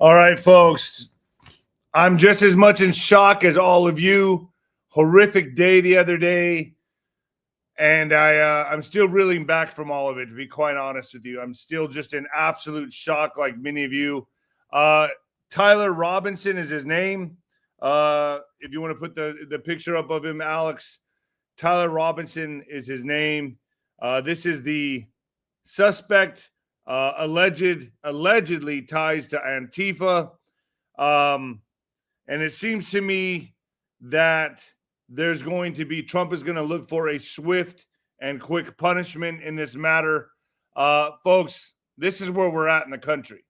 All right, folks. I'm just as much in shock as all of you. Horrific day the other day. And I'm still reeling back from all of it, to be quite honest with you. I'm still just in absolute shock, like many of you. Tyler Robinson is his name. If you want to put the picture up of him, Alex, Tyler Robinson is his name. This is the suspect, allegedly ties to Antifa. And it seems to me that Trump is going to look for a swift and quick punishment in this matter. Folks, this is where we're at in the country.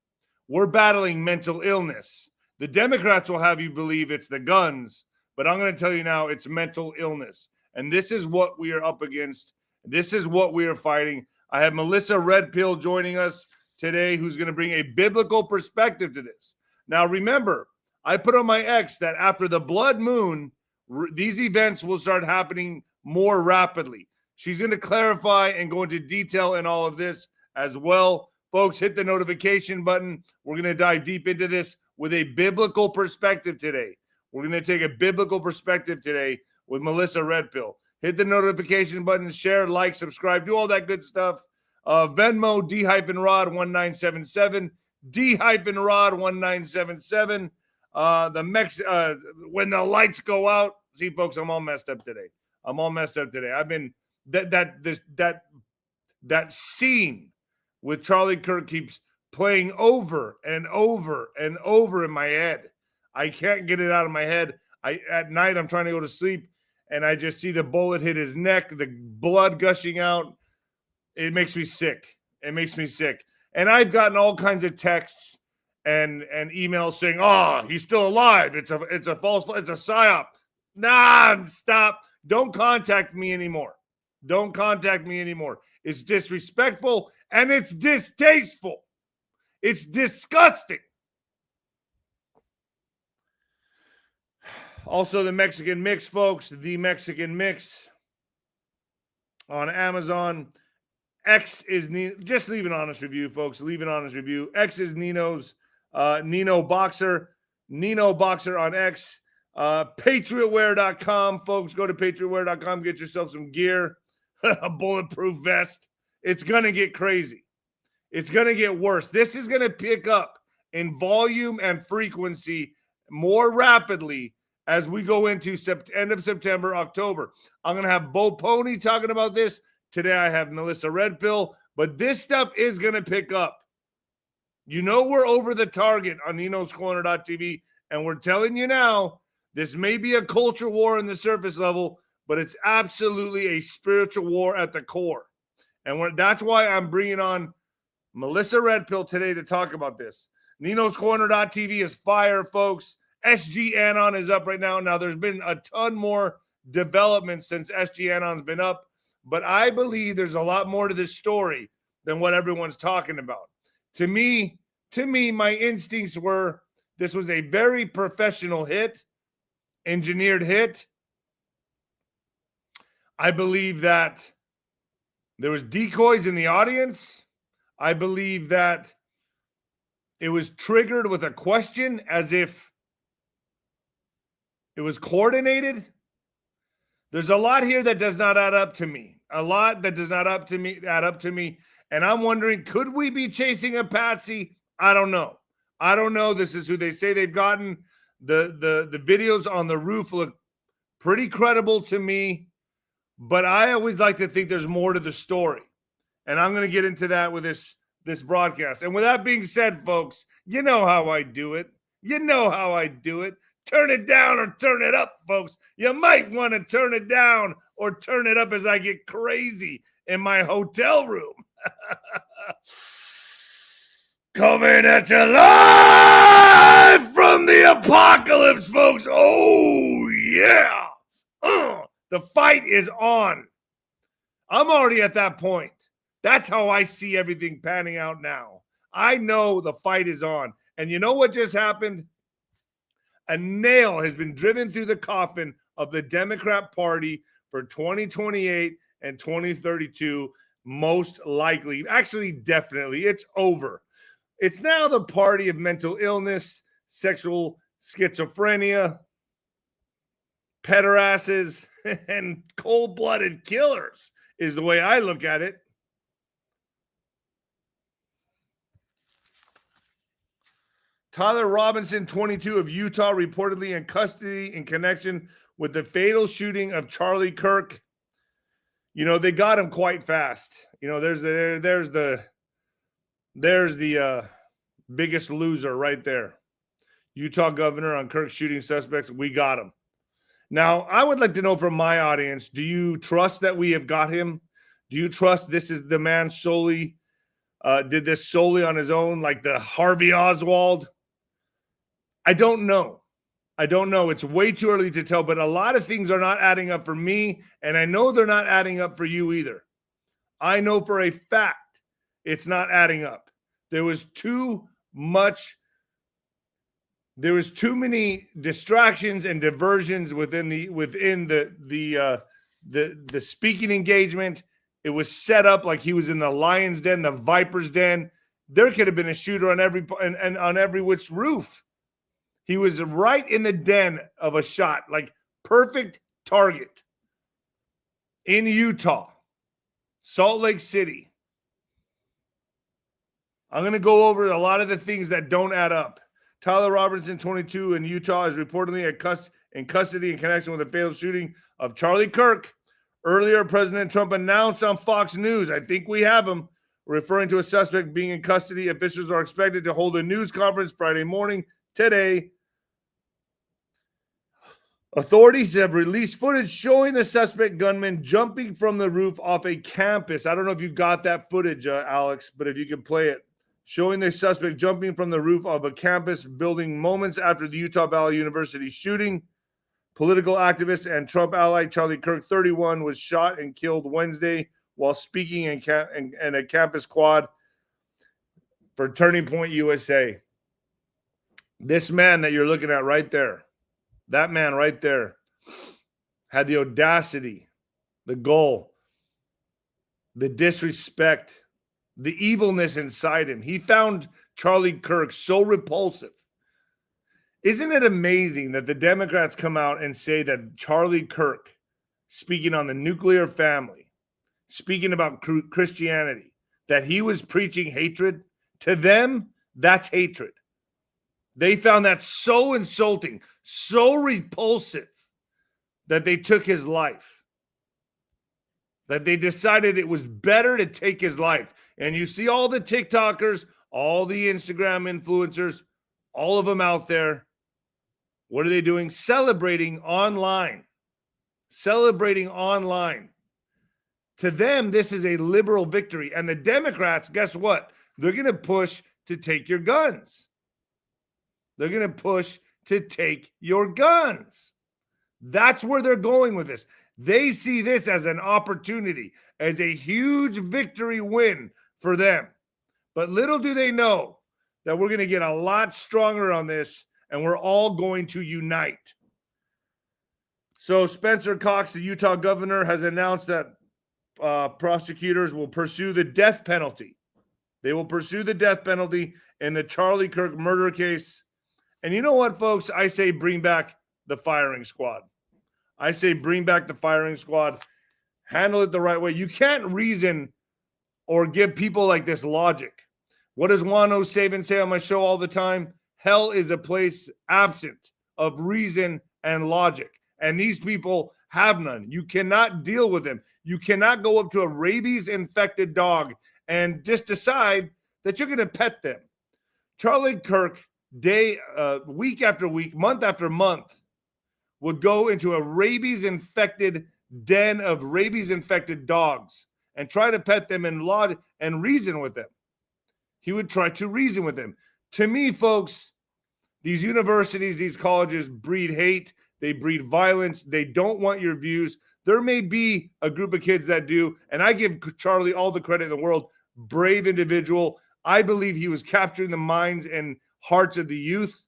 We're battling mental illness. The Democrats will have you believe it's the guns, but I'm going to tell you now it's mental illness. And this is what we are up against. This is what we are fighting. I have Melissa Red Pill joining us today, who's going to bring a biblical perspective to this. Now, remember, I put on my X that after the blood moon, these events will start happening more rapidly. She's going to clarify and go into detail in all of this as well. Folks, hit the notification button. We're going to dive deep into this with a biblical perspective today. We're going to take a biblical perspective today with Melissa Red Pill. Hit the notification button, share, like, subscribe, do all that good stuff. Venmo, D-Rod1977, D-Rod1977. When the lights go out, see, folks, I'm all messed up today. I've been that scene with Charlie Kirk keeps playing over and over and over in my head. I can't get it out of my head. At night I'm trying to go to sleep and I just see the bullet hit his neck, the blood gushing out. It makes me sick. And I've gotten all kinds of texts and emails saying, "Oh, he's still alive. It's a psyop." Nah, stop. Don't contact me anymore. It's disrespectful and it's distasteful. It's disgusting. Also, the Mexican Mix, folks. The Mexican Mix on Amazon. X is just leave an honest review, folks. Leave an honest review. X is Nino's. Nino Boxer on X. Patriotwear.com, folks. Go to patriotwear.com. Get yourself some gear. A bulletproof vest. It's going to get crazy. It's going to get worse. This is going to pick up in volume and frequency more rapidly as we go into end of September, October. I'm going to have Bo Pony talking about this. Today I have Melissa Red Pill. But this stuff is going to pick up. You know we're over the target on Nino'sCorner.tv, and we're telling you now, this may be a culture war on the surface level, but it's absolutely a spiritual war at the core. And that's why I'm bringing on Melissa Red Pill today to talk about this. Nino'sCorner.tv is fire, folks. SG Anon is up right now. Now, there's been a ton more development since SG Anon's been up, but I believe there's a lot more to this story than what everyone's talking about. To me, my instincts were this was a very professional hit, engineered hit. I believe that there was decoys in the audience. I believe that it was triggered with a question as if it was coordinated. There's a lot here that does not add up to me. Add up to me. And I'm wondering, could we be chasing a patsy? I don't know. This is who they say they've gotten. The videos on the roof look pretty credible to me, but I always like to think there's more to the story. And I'm going to get into that with this broadcast. And with that being said, folks, you know how I do it. Turn it down or turn it up, folks. You might want to turn it down or turn it up as I get crazy in my hotel room. Coming at you live from the apocalypse, folks. Oh, yeah. The fight is on. I'm already at that point. That's how I see everything panning out now. I know the fight is on. And you know what just happened? A nail has been driven through the coffin of the Democrat Party for 2028 and 2032, most likely. Actually, definitely. It's over. It's now the party of mental illness, sexual schizophrenia, pederasses, and cold-blooded killers is the way I look at it. Tyler Robinson, 22, of Utah, reportedly in custody in connection with the fatal shooting of Charlie Kirk. You know, they got him quite fast. You know, there's the biggest loser right there. Utah governor on Kirk shooting suspects. We got him. Now, I would like to know from my audience, do you trust that we have got him? Do you trust this is the man solely, did this solely on his own, like the Harvey Oswald? I don't know. It's way too early to tell, but a lot of things are not adding up for me, and I know they're not adding up for you either. I know for a fact it's not adding up. There was too many distractions and diversions within the speaking engagement. It was set up like he was in the lion's den, the viper's den. There could have been a shooter on every which roof. He was right in the den of a shot, like perfect target in Utah, Salt Lake City. I'm going to go over a lot of the things that don't add up. Tyler Robinson, 22, in Utah, is reportedly in custody in connection with the failed shooting of Charlie Kirk. Earlier, President Trump announced on Fox News, I think we have him, referring to a suspect being in custody. Officials are expected to hold a news conference Friday morning today. Authorities have released footage showing the suspect gunman jumping from the roof off a campus. I don't know if you got that footage, Alex, but if you can play it. Showing the suspect jumping from the roof of a campus building moments after the Utah Valley University shooting. Political activist and Trump ally Charlie Kirk, 31, was shot and killed Wednesday while speaking in a campus quad for Turning Point USA. This man that you're looking at right there, that man right there, had the audacity, the gall, the disrespect, the evilness inside him. He found Charlie Kirk so repulsive. Isn't it amazing that the Democrats come out and say that Charlie Kirk, speaking on the nuclear family, speaking about Christianity, that he was preaching hatred? To them, that's hatred. They found that so insulting, so repulsive, that they took his life, that they decided it was better to take his life. And you see all the TikTokers, all the Instagram influencers, all of them out there. What are they doing? Celebrating online. Celebrating online. To them, this is a liberal victory. And the Democrats, guess what? They're going to push to take your guns. They're going to push to take your guns. That's where they're going with this. They see this as an opportunity, as a huge victory win for them. But little do they know that we're going to get a lot stronger on this, and we're all going to unite. So Spencer Cox, the Utah governor, has announced that prosecutors will pursue the death penalty. They will pursue the death penalty in the Charlie Kirk murder case. And you know what, folks? I say bring back the firing squad. I say bring back the firing squad. Handle it the right way. You can't reason or give people like this logic. What does Juan O'Savin say on my show all the time? Hell is a place absent of reason and logic. And these people have none. You cannot deal with them. You cannot go up to a rabies-infected dog and just decide that you're going to pet them. Charlie Kirk, week after week, month after month, would go into a rabies-infected den of rabies-infected dogs and try to pet them and reason with them. He would try to reason with them. To me, folks, these universities, these colleges breed hate. They breed violence. They don't want your views. There may be a group of kids that do, and I give Charlie all the credit in the world. Brave individual. I believe he was capturing the minds and hearts of the youth.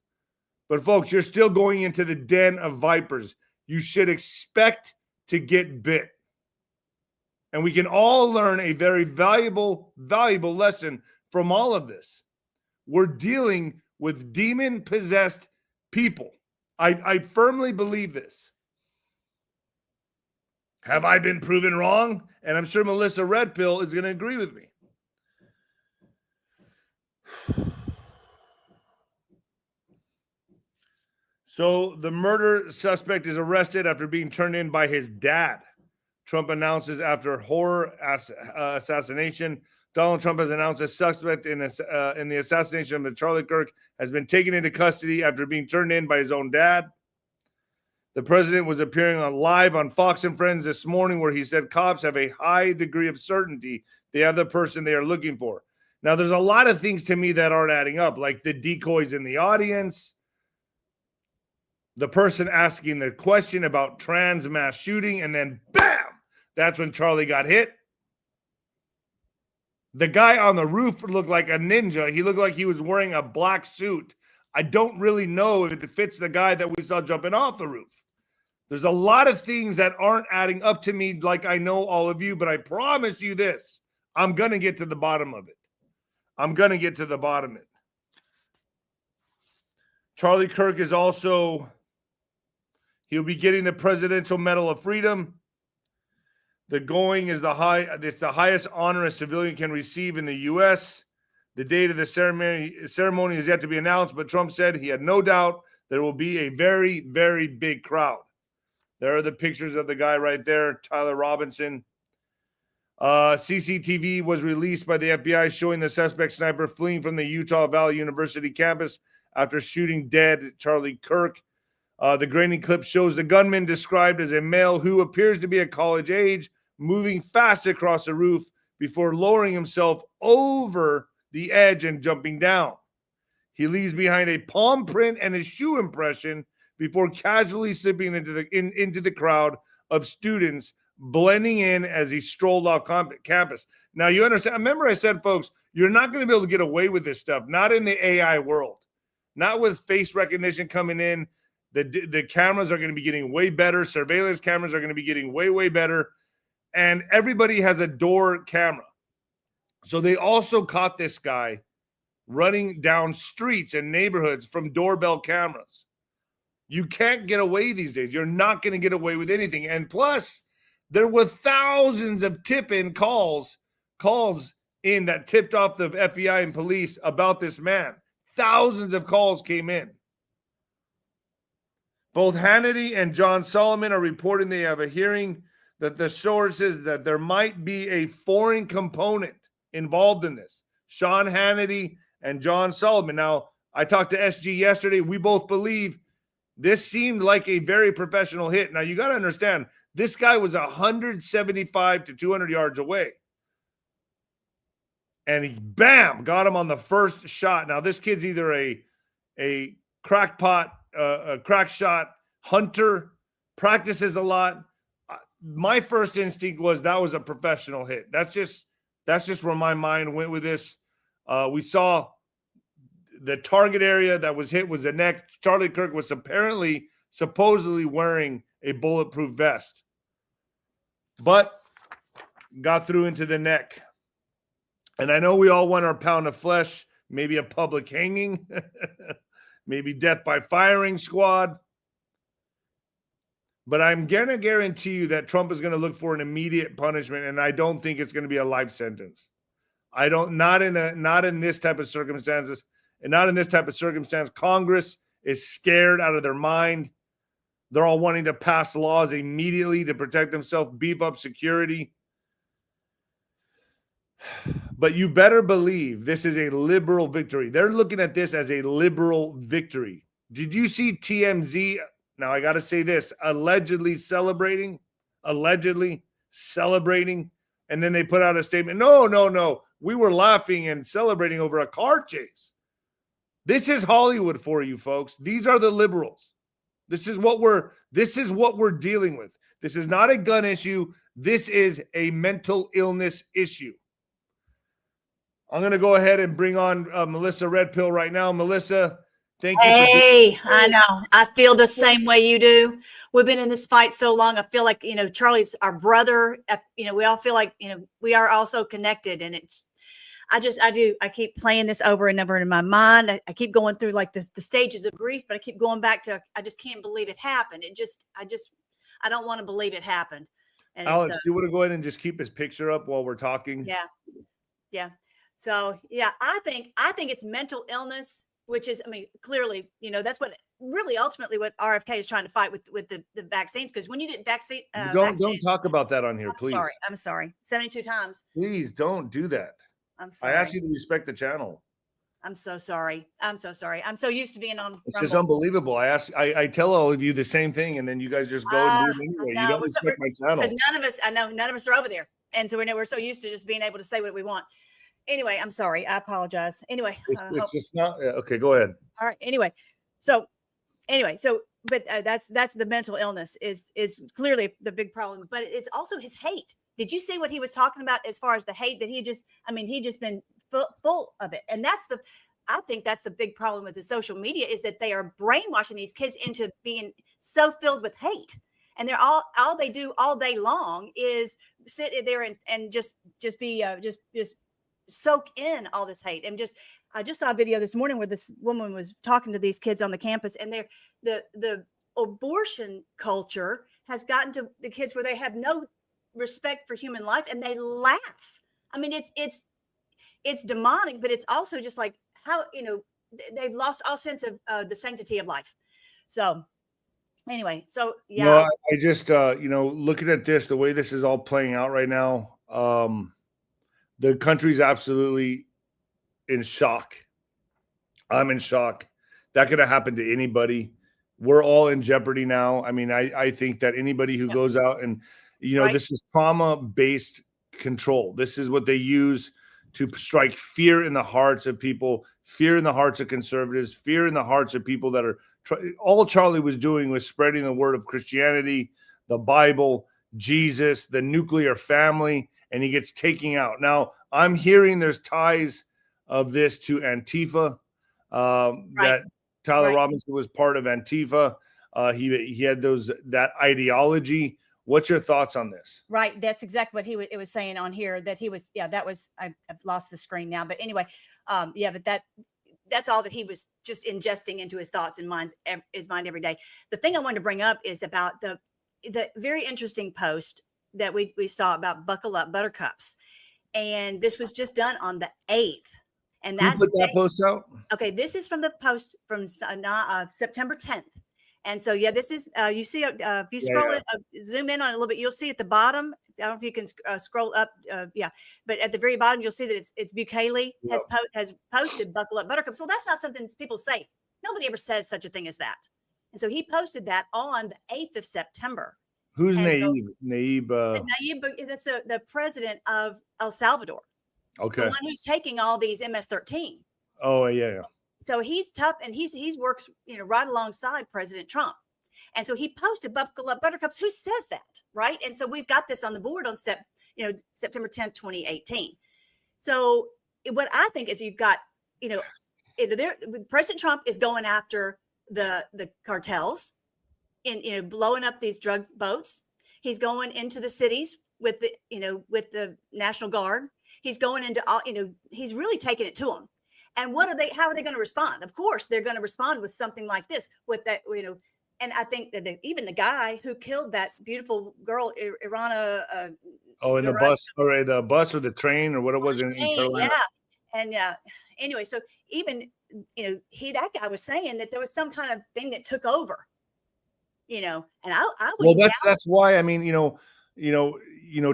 But folks, you're still going into the den of vipers. You should expect to get bit. And we can all learn a very valuable lesson from all of this. We're dealing with demon-possessed people. I firmly believe this. Have I been proven wrong? And I'm sure Melissa Red Pill is going to agree with me. So the murder suspect is arrested after being turned in by his dad. Trump announces after horror assassination, Donald Trump has announced a suspect in the assassination of Charlie Kirk has been taken into custody after being turned in by his own dad. The president was appearing live on Fox and Friends this morning where he said cops have a high degree of certainty they have the person they are looking for. Now, there's a lot of things to me that aren't adding up, like the decoys in the audience, the person asking the question about trans mass shooting, and then bam, that's when Charlie got hit. The guy on the roof looked like a ninja. He looked like he was wearing a black suit. I don't really know if it fits the guy that we saw jumping off the roof. There's a lot of things that aren't adding up to me like I know all of you, but I promise you this, I'm going to get to the bottom of it. I'm going to get to the bottom of it. Charlie Kirk is also, he'll be getting the Presidential Medal of Freedom. The going is it's the highest honor a civilian can receive in the U.S. The date of the ceremony is yet to be announced, but Trump said he had no doubt there will be a very, very big crowd. There are the pictures of the guy right there, Tyler Robinson. CCTV was released by the FBI showing the suspect sniper fleeing from the Utah Valley University campus after shooting dead Charlie Kirk. The grainy clip shows the gunman described as a male who appears to be at college age, moving fast across the roof before lowering himself over the edge and jumping down. He leaves behind a palm print and a shoe impression before casually slipping into the crowd of students, blending in as he strolled off campus. Now, you understand, remember I said, folks, you're not going to be able to get away with this stuff, not in the AI world, not with face recognition coming in. The cameras are going to be getting way better. Surveillance cameras are going to be getting way, way better. And everybody has a door camera. So they also caught this guy running down streets and neighborhoods from doorbell cameras. You can't get away these days. You're not going to get away with anything. And plus, there were thousands of tip-in calls in that tipped off the FBI and police about this man. Thousands of calls came in. Both Hannity and John Solomon are reporting they have a hearing that the sources that there might be a foreign component involved in this. Sean Hannity and John Solomon. Now, I talked to SG yesterday. We both believe this seemed like a very professional hit. Now, you got to understand, this guy was 175 to 200 yards away. And he, bam, got him on the first shot. Now, this kid's either a crackpot, a crack shot hunter, practices a lot. My first instinct was that was a professional hit. That's just where my mind went with this. We saw the target area that was hit was the neck. Charlie Kirk was supposedly wearing a bulletproof vest, but got through into the neck. And I know we all want our pound of flesh, maybe a public hanging, maybe death by firing squad. But I'm going to guarantee you that Trump is going to look for an immediate punishment, and I don't think it's going to be a life sentence. Not in this type of circumstances, and not in this type of circumstance. Congress is scared out of their mind. They're all wanting to pass laws immediately to protect themselves, beef up security. But you better believe this is a liberal victory. They're looking at this as a liberal victory. Did you see TMZ? Now, I got to say this, allegedly celebrating, and then they put out a statement. No. We were laughing and celebrating over a car chase. This is Hollywood for you, folks. These are the liberals. This is what we're dealing with. This is not a gun issue. This is a mental illness issue. I'm going to go ahead and bring on Melissa Red Pill right now. Melissa, thank you. Hey, I know. I feel the same way you do. We've been in this fight so long. I feel like, Charlie's our brother. We all feel like, we are also connected. And I keep playing this over and over in my mind. I keep going through like the stages of grief, but I keep going back to, I just can't believe it happened. I don't want to believe it happened. And Alex, you want to go ahead and just keep his picture up while we're talking? yeah. Yeah. So yeah, I think it's mental illness, which is, I mean, clearly, that's what really ultimately what RFK is trying to fight with the vaccines. Because when you get don't talk about that on here, please. I'm sorry. 72 times. Please don't do that. I'm sorry. I ask you to respect the channel. I'm so sorry. I'm so sorry. I'm so used to being on. It's just unbelievable. I tell all of you the same thing, and then you guys just go and do it anyway. You don't respect my channel. Because none of us are over there, and so we're so used to just being able to say what we want. Anyway, I'm sorry. I apologize. Anyway, it's just not okay. Go ahead. All right. Anyway, but that's the mental illness is clearly the big problem. But it's also his hate. Did you see what he was talking about as far as the hate that he just been full of it, and I think that's the big problem with the social media is that they are brainwashing these kids into being so filled with hate. And they're all they do all day long is sit there and just soak in all this hate. And I just saw a video this morning where this woman was talking to these kids on the campus, and the abortion culture has gotten to the kids where they have no respect for human life, and they laugh. I mean, it's demonic, but it's also just like how, they've lost all sense of the sanctity of life. So anyway, so yeah. No, I just, looking at this, the way this is all playing out right now, the country's absolutely in shock. I'm in shock. That could have happened to anybody. We're all in jeopardy now. I mean, I think that anybody who goes out and, Right. This is trauma-based control. This is what they use to strike fear in the hearts of people, fear in the hearts of conservatives, fear in the hearts of people that are all Charlie was doing was spreading the word of Christianity, the Bible, Jesus, the nuclear family, and he gets taken out. Now, I'm hearing there's ties of this to Antifa, that Tyler Robinson was part of Antifa. He had that ideology. What's your thoughts on this? Right. That's exactly what it was saying on here that he was. Yeah, that was, I've lost the screen now. But anyway, but that's all that he was just ingesting into his thoughts and his mind every day. The thing I wanted to bring up is about the very interesting post that we saw about Buckle Up Buttercups. And this was just done on the 8th. And Who put that post out? Okay, this is from the post from September 10th. And so, this is, you see, if you scroll it, zoom in on it a little bit, you'll see at the bottom, I don't know if you can scroll up. But at the very bottom, you'll see that it's Bukele has posted Buckle Up Buttercups. So that's not something people say. Nobody ever says such a thing as that. And so he posted that on the 8th of September. Who's Nayib? So, Nayib, that's the president of El Salvador. Okay. The one who's taking all these MS-13. Oh, yeah. So he's tough, and he works, right alongside President Trump. And so he posted Buckle Up Buttercups. Who says that, right? And so we've got this on the board on September 10th, 2018. So what I think is you've got, President Trump is going after the cartels in blowing up these drug boats. He's going into the cities with the National Guard. He's going into all, he's really taking it to them. And how are they going to respond? Of course, they're going to respond with something like this, with that, and I think that even the guy who killed that beautiful girl, Irana. In the bus, or the bus or the train or what it was in Carolina. Yeah. And anyway, so even, that guy was saying that there was some kind of thing that took over, and I would. Well, that's why, I mean,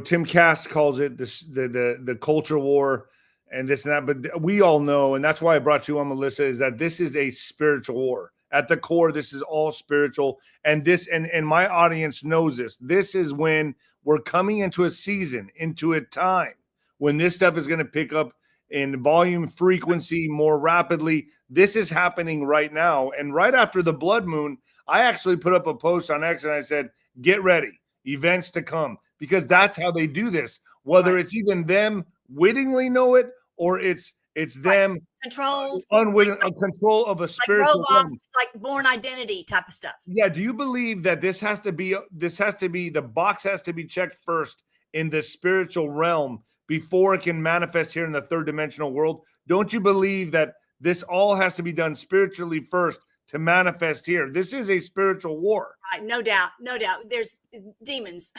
Tim Cass calls it this, the culture war and this and that, but we all know, and that's why I brought you on, Melissa, is that this is a spiritual war. At the core, this is all spiritual, and my audience knows this. This is when we're coming into a season, into a time when this stuff is going to pick up in volume, frequency more rapidly. This is happening right now, and right after the blood moon, I actually put up a post on X and I said, "Get ready, events to come," because that's how they do this. Whether it's even them wittingly know it, or it's them controlled, unwitting control of a spiritual robots, like Born Identity type of stuff. Yeah. Do you believe that this has to be the box has to be checked first in the spiritual realm before it can manifest here in the third dimensional world? Don't you believe that this all has to be done spiritually first to manifest here? This is a spiritual war. Right, no doubt, no doubt. There's demons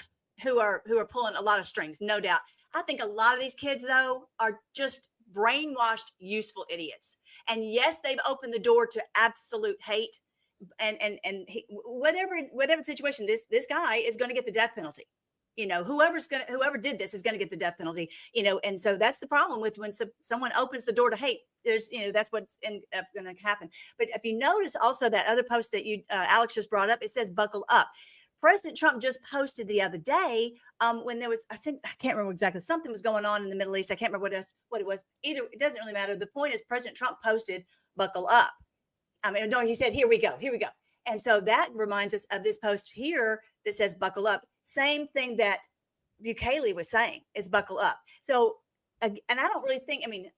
who are pulling a lot of strings, no doubt. I think a lot of these kids though are just brainwashed, useful idiots. And yes, they've opened the door to absolute hate, and whatever situation, this guy is going to get the death penalty. Whoever did this is going to get the death penalty. And so that's the problem with when someone opens the door to hate. There's that's what's going to happen. But if you notice also that other post that you Alex just brought up, it says buckle up. President Trump just posted the other day when there was, I can't remember exactly, something was going on in the Middle East. I can't remember what it was. Either, it doesn't really matter. The point is President Trump posted buckle up. I mean, no, he said, here we go. And so that reminds us of this post here that says buckle up. Same thing that Bukele was saying is buckle up. So, and I don't really think, I mean,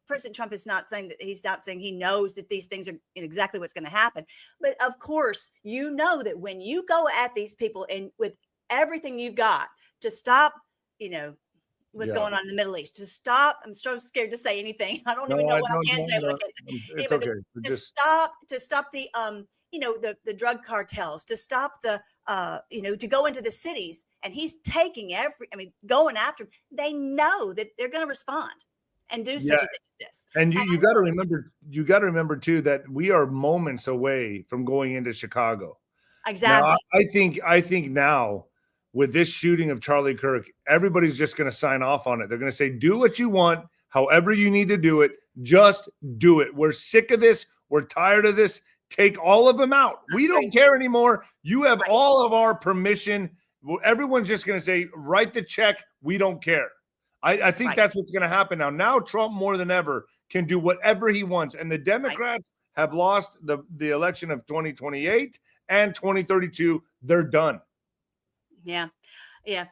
President Trump is not saying that he knows that these things are exactly what's going to happen. But of course, that when you go at these people and with everything you've got to stop, what's going on in the Middle East, to stop. I'm so scared to say anything. I don't even know what I can say. It's okay. To stop the, the drug cartels, to stop the, to go into the cities, and he's taking going after them. They know that they're going to respond and do such a thing as this. And you got to remember too that we are moments away from going into Chicago. Exactly. Now, I think now with this shooting of Charlie Kirk, everybody's just going to sign off on it. They're going to say, do what you want, however you need to do it, just do it. We're sick of this. We're tired of this. Take all of them out. We don't care anymore. You have all of our permission. Everyone's just going to say, write the check. We don't care. I think that's what's going to happen now. Now Trump more than ever can do whatever he wants. And the Democrats have lost the election of 2028 and 2032. They're done. Yeah.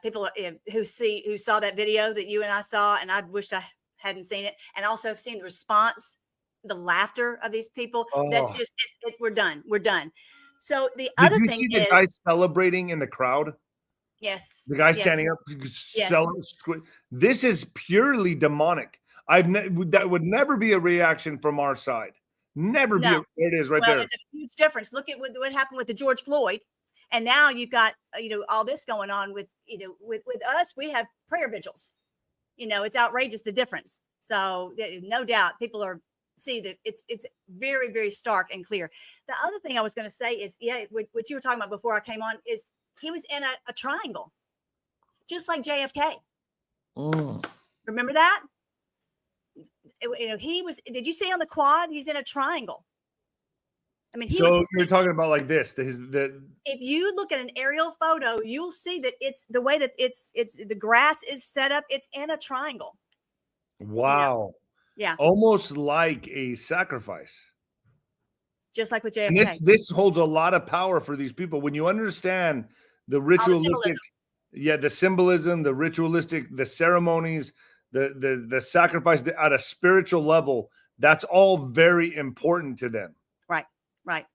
People who saw that video that you and I saw, and I wished I hadn't seen it, and also have seen the response, the laughter of these people. Oh. That's just, we're done. We're done. So the other thing is, did you see the guy celebrating in the crowd? Yes. The guy standing up. This is purely demonic. That would never be a reaction from our side. Never be. There it is right there. There's a huge difference. Look at what happened with the George Floyd. And now you've got, all this going on with, with us. We have prayer vigils. It's outrageous, the difference. So no doubt people see that it's very, very stark and clear. The other thing I was going to say is, what you were talking about before I came on is he was in a triangle, just like JFK. Remember that? He was, did you see on the quad? He's in a triangle. I mean, you're talking about like this. If you look at an aerial photo, you'll see that it's the way that it's the grass is set up. It's in a triangle. Wow. Yeah. Almost like a sacrifice. Just like with JFK. And this holds a lot of power for these people. When you understand the ritualistic, the symbolism, the ritualistic, the ceremonies, the sacrifice at a spiritual level, that's all very important to them. Right.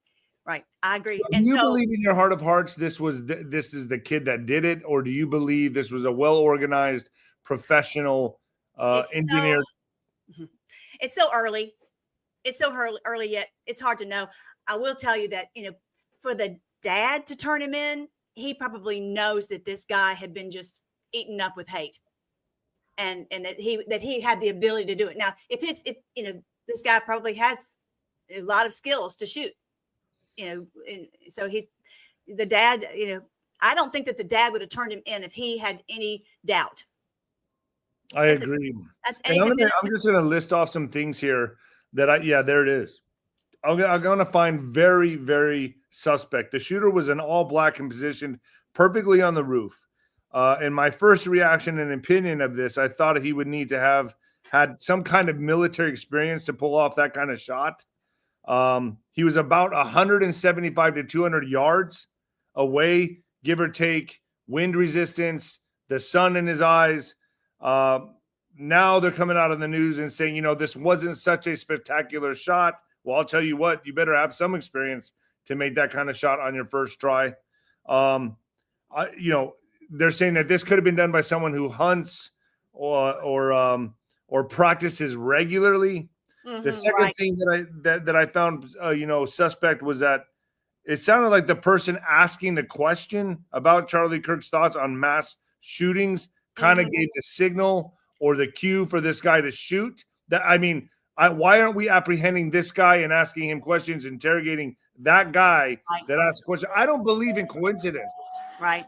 I agree. Do you believe in your heart of hearts this is the kid that did it, or do you believe this was a well-organized, professional engineer? It's so early. It's so early yet. It's hard to know. I will tell you that, for the dad to turn him in, he probably knows that this guy had been just eaten up with hate, and that he had the ability to do it. Now, if this guy probably has a lot of skills to shoot, and so he's the dad. I don't think that the dad would have turned him in if he had any doubt. I agree. I'm just going to list off some things here that there it is. I'm going to find very, very suspect. The shooter was in all black and positioned perfectly on the roof. And my first reaction and opinion of this, I thought he would need to have had some kind of military experience to pull off that kind of shot. He was about 175 to 200 yards away, give or take, wind resistance, the sun in his eyes. Now they're coming out of the news and saying, this wasn't such a spectacular shot. Well, I'll tell you what, you better have some experience to make that kind of shot on your first try. They're saying that this could have been done by someone who hunts or practices regularly. The second right. thing that I found suspect was that it sounded like the person asking the question about Charlie Kirk's thoughts on mass shootings kind of gave the signal or the cue for this guy to shoot. That I mean, why aren't we apprehending this guy and asking him questions, interrogating that guy Right. that asked questions? I don't believe in coincidences. Right.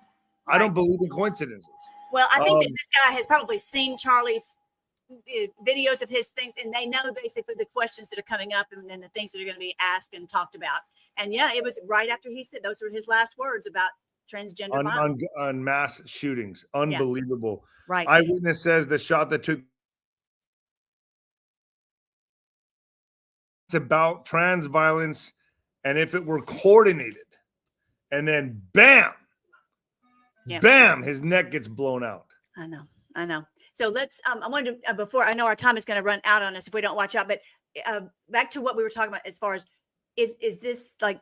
I don't believe in coincidences. Well, I think that this guy has probably seen Charlie's videos of his things, and they know basically the questions that are coming up and then the things that are going to be asked and talked about. And yeah, it was right after he said those were his last words about transgender violence on mass shootings. Unbelievable. Yeah. Right. Eyewitness says the shot that took about trans violence, and if it were coordinated, and then bam, bam, his neck gets blown out. I know. So let's I wanted to before, I know our time is going to run out on us if we don't watch out, but back to what we were talking about as far as is this like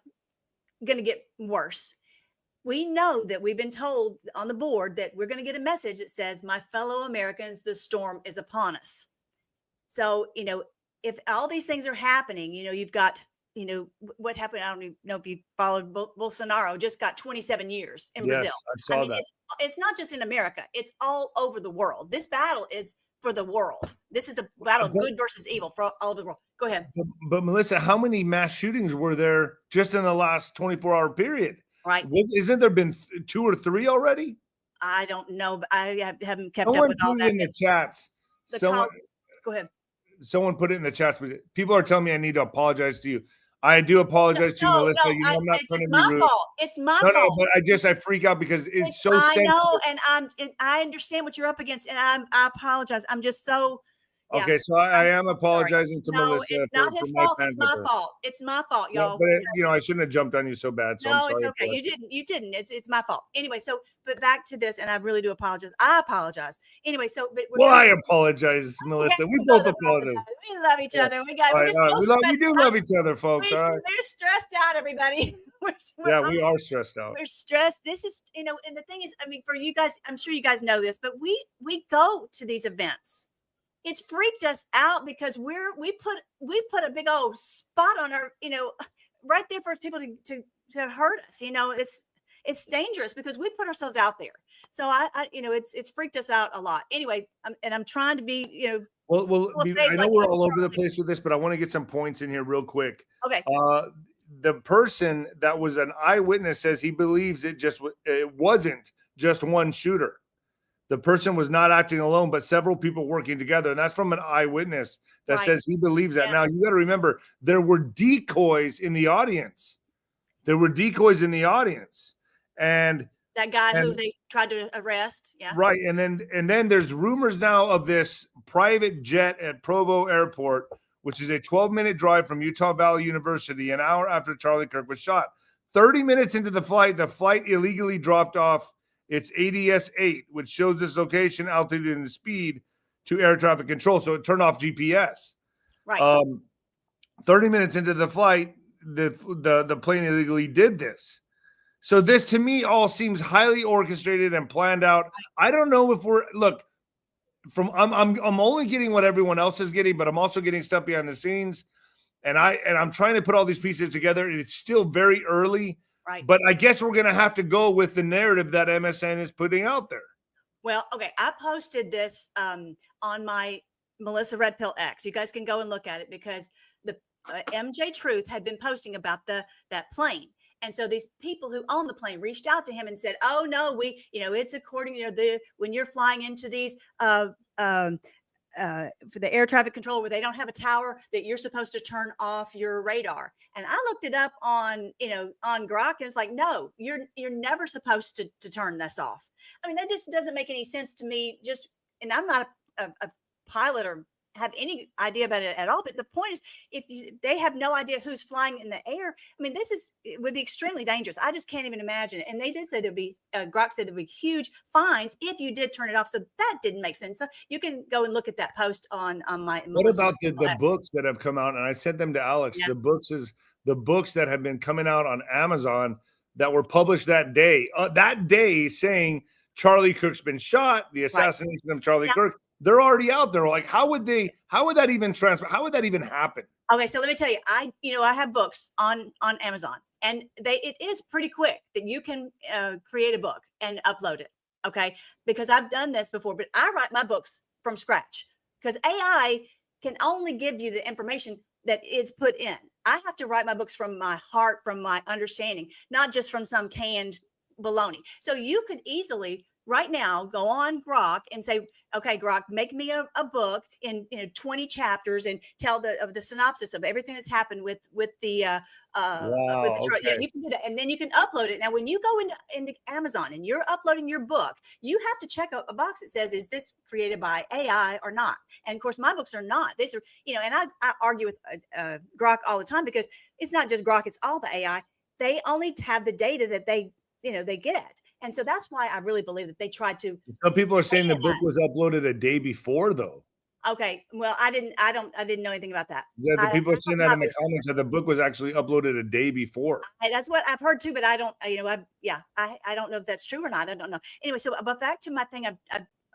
going to get worse? We know that we've been told on the board that we're going to get a message that says, my fellow Americans, the storm is upon us. So, if all these things are happening, you've got, what happened. I don't even know if you followed Bolsonaro just got 27 years in Brazil. I saw that. It's not just in America. It's all over the world. This battle is for the world. This is a battle of good versus evil for all over the world. Go ahead. But Melissa, how many mass shootings were there just in the last 24-hour period? Right. Isn't there been 2 or 3 already? I don't know, but I haven't kept up with all that. In the chat. Go ahead. Someone put it in the chat. People are telling me I need to apologize to you. I do apologize to you, Melissa. I'm not trying to be rude. It's my fault. No, but I freak out because it's so sensitive. I know, and I understand what you're up against, and I apologize. I'm just so. Yeah. Okay, so I am apologizing to Melissa. It's not his fault. It's my fault. It's my fault, y'all. But I shouldn't have jumped on you so bad. So no, it's okay. You didn't. It's my fault. Anyway, but back to this, and I really do apologize. I apologize. Anyway, I apologize, Melissa. We both apologize. We love each other. We do love each other, folks. All right. We're stressed out, everybody. We are stressed out. We're stressed. This is, and the thing is, I mean, for you guys, I'm sure you guys know this, but we go to these events. It's freaked us out because we put a big old spot on our, right there for people to hurt us. It's dangerous because we put ourselves out there. So it's freaked us out a lot. Anyway, I'm trying to be, Well, I know we're all over the place with this, but I want to get some points in here real quick. Okay. The person that was an eyewitness says he believes it wasn't just one shooter. The person was not acting alone, but several people working together. And that's from an eyewitness that says he believes that. Yeah. Now, you got to remember, there were decoys in the audience. And that guy who they tried to arrest. Yeah. Right. And then there's rumors now of this private jet at Provo Airport, which is a 12-minute drive from Utah Valley University, an hour after Charlie Kirk was shot. 30 minutes into the flight illegally dropped off its ADS-8, which shows its location, altitude, and speed to air traffic control. So it turned off GPS. Right. 30 minutes into the flight, the plane illegally did this. So this, to me, all seems highly orchestrated and planned out. I don't know if I'm only getting what everyone else is getting, but I'm also getting stuff behind the scenes. And I'm trying to put all these pieces together. And it's still very early. Right. But I guess we're going to have to go with the narrative that MSN is putting out there. Well, okay. I posted this on my Melissa Red Pill X. You guys can go and look at it because the MJ Truth had been posting about that plane. And so these people who own the plane reached out to him and said, oh, no, it's according, when you're flying into these for the air traffic control where they don't have a tower, that you're supposed to turn off your radar. And I looked it up on Grok, and it's like, no, you're never supposed to turn this off. I mean, that just doesn't make any sense to me. And I'm not a pilot or have any idea about it at all. But the point is, if they have no idea who's flying in the air, I mean, it would be extremely dangerous. I just can't even imagine it. And they did say Grok said there'd be huge fines if you did turn it off. So that didn't make sense. So you can go and look at that post on my. What about the books that have come out? And I sent them to Alex. Yeah. The books that have been coming out on Amazon that were published that day saying Charlie Kirk's been shot, the assassination of Charlie Kirk. They're already out there. Like, how would that even transfer? How would that even happen? Okay, so let me tell you, I have books on Amazon, and it is pretty quick that you can create a book and upload it. Okay, because I've done this before, but I write my books from scratch because AI can only give you the information that is put in. I have to write my books from my heart, from my understanding, not just from some canned baloney. So you could easily right now go on Grok and say, okay, Grok, make me a book in 20 chapters and tell the synopsis of everything that's happened with the Wow. Detroit. Yeah, Okay. you can do that, and then you can upload it. Now, when you go into Amazon and you're uploading your book, you have to check a box that says, "Is this created by AI or not?" And of course, my books are not. These are, and I argue with Grok all the time because it's not just Grok; it's all the AI. They only have the data that they get. And so that's why I really believe that they tried to. Some people are saying the book us. was uploaded a day before, though. Okay. Well, I didn't know anything about that. Yeah, the people are saying that my in the business. comments that the book was actually uploaded a day before. That's what I've heard too, but I don't, I don't know if that's true or not. I don't know. Anyway, so but back to my thing, I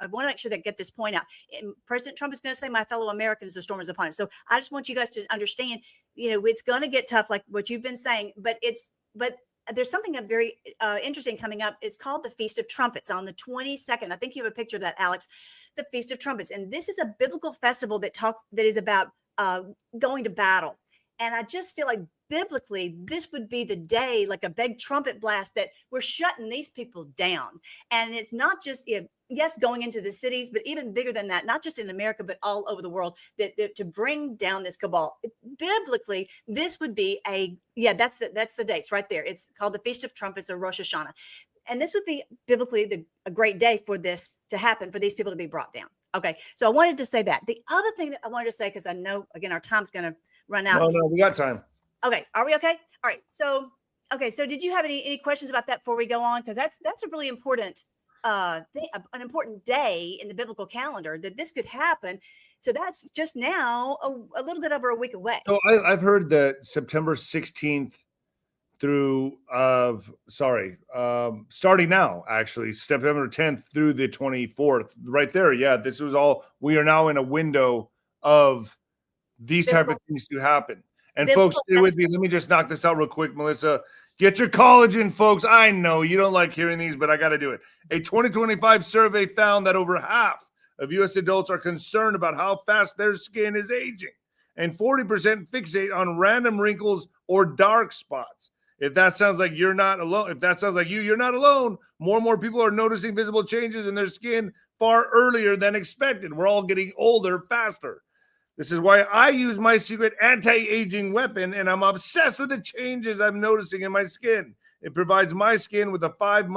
want to make sure that get this point out. And President Trump is going to say, "My fellow Americans, the storm is upon us." So I just want you guys to understand, it's going to get tough, like what you've been saying, but there's something very interesting coming up. It's called the Feast of Trumpets on the 22nd. I think you have a picture of that, Alex. The Feast of Trumpets, and this is a biblical festival that is about going to battle. And I just feel like biblically, this would be the day, like a big trumpet blast, that we're shutting these people down. And it's not just, yes, going into the cities, but even bigger than that, not just in America, but all over the world, that to bring down this cabal. Biblically, this would be that's the dates right there. It's called the Feast of Trumpets or Rosh Hashanah. And this would be biblically a great day for this to happen, for these people to be brought down. Okay, so I wanted to say that. The other thing that I wanted to say, because I know, again, our time's going to run out. No, we got time. Okay, are we okay? All right, so did you have any questions about that before we go on? Because that's a really important thing, an important day in the biblical calendar that this could happen. So that's just now a little bit over a week away. So I've heard that September 16th through starting now, actually September 10th through the 24th, right there. Yeah, this was we are now in a window of these type of things to happen. And folks, stay with me. Let me just knock this out real quick, Melissa. Get your collagen, folks. I know you don't like hearing these, but I got to do it. A 2025 survey found that over half of U.S. adults are concerned about how fast their skin is aging, and 40% fixate on random wrinkles or dark spots. If that sounds like you're not alone, if that sounds like you're not alone. More and more people are noticing visible changes in their skin far earlier than expected. We're all getting older faster. This is why I use my secret anti-aging weapon, and I'm obsessed with the changes I'm noticing in my skin. It provides my skin with the 5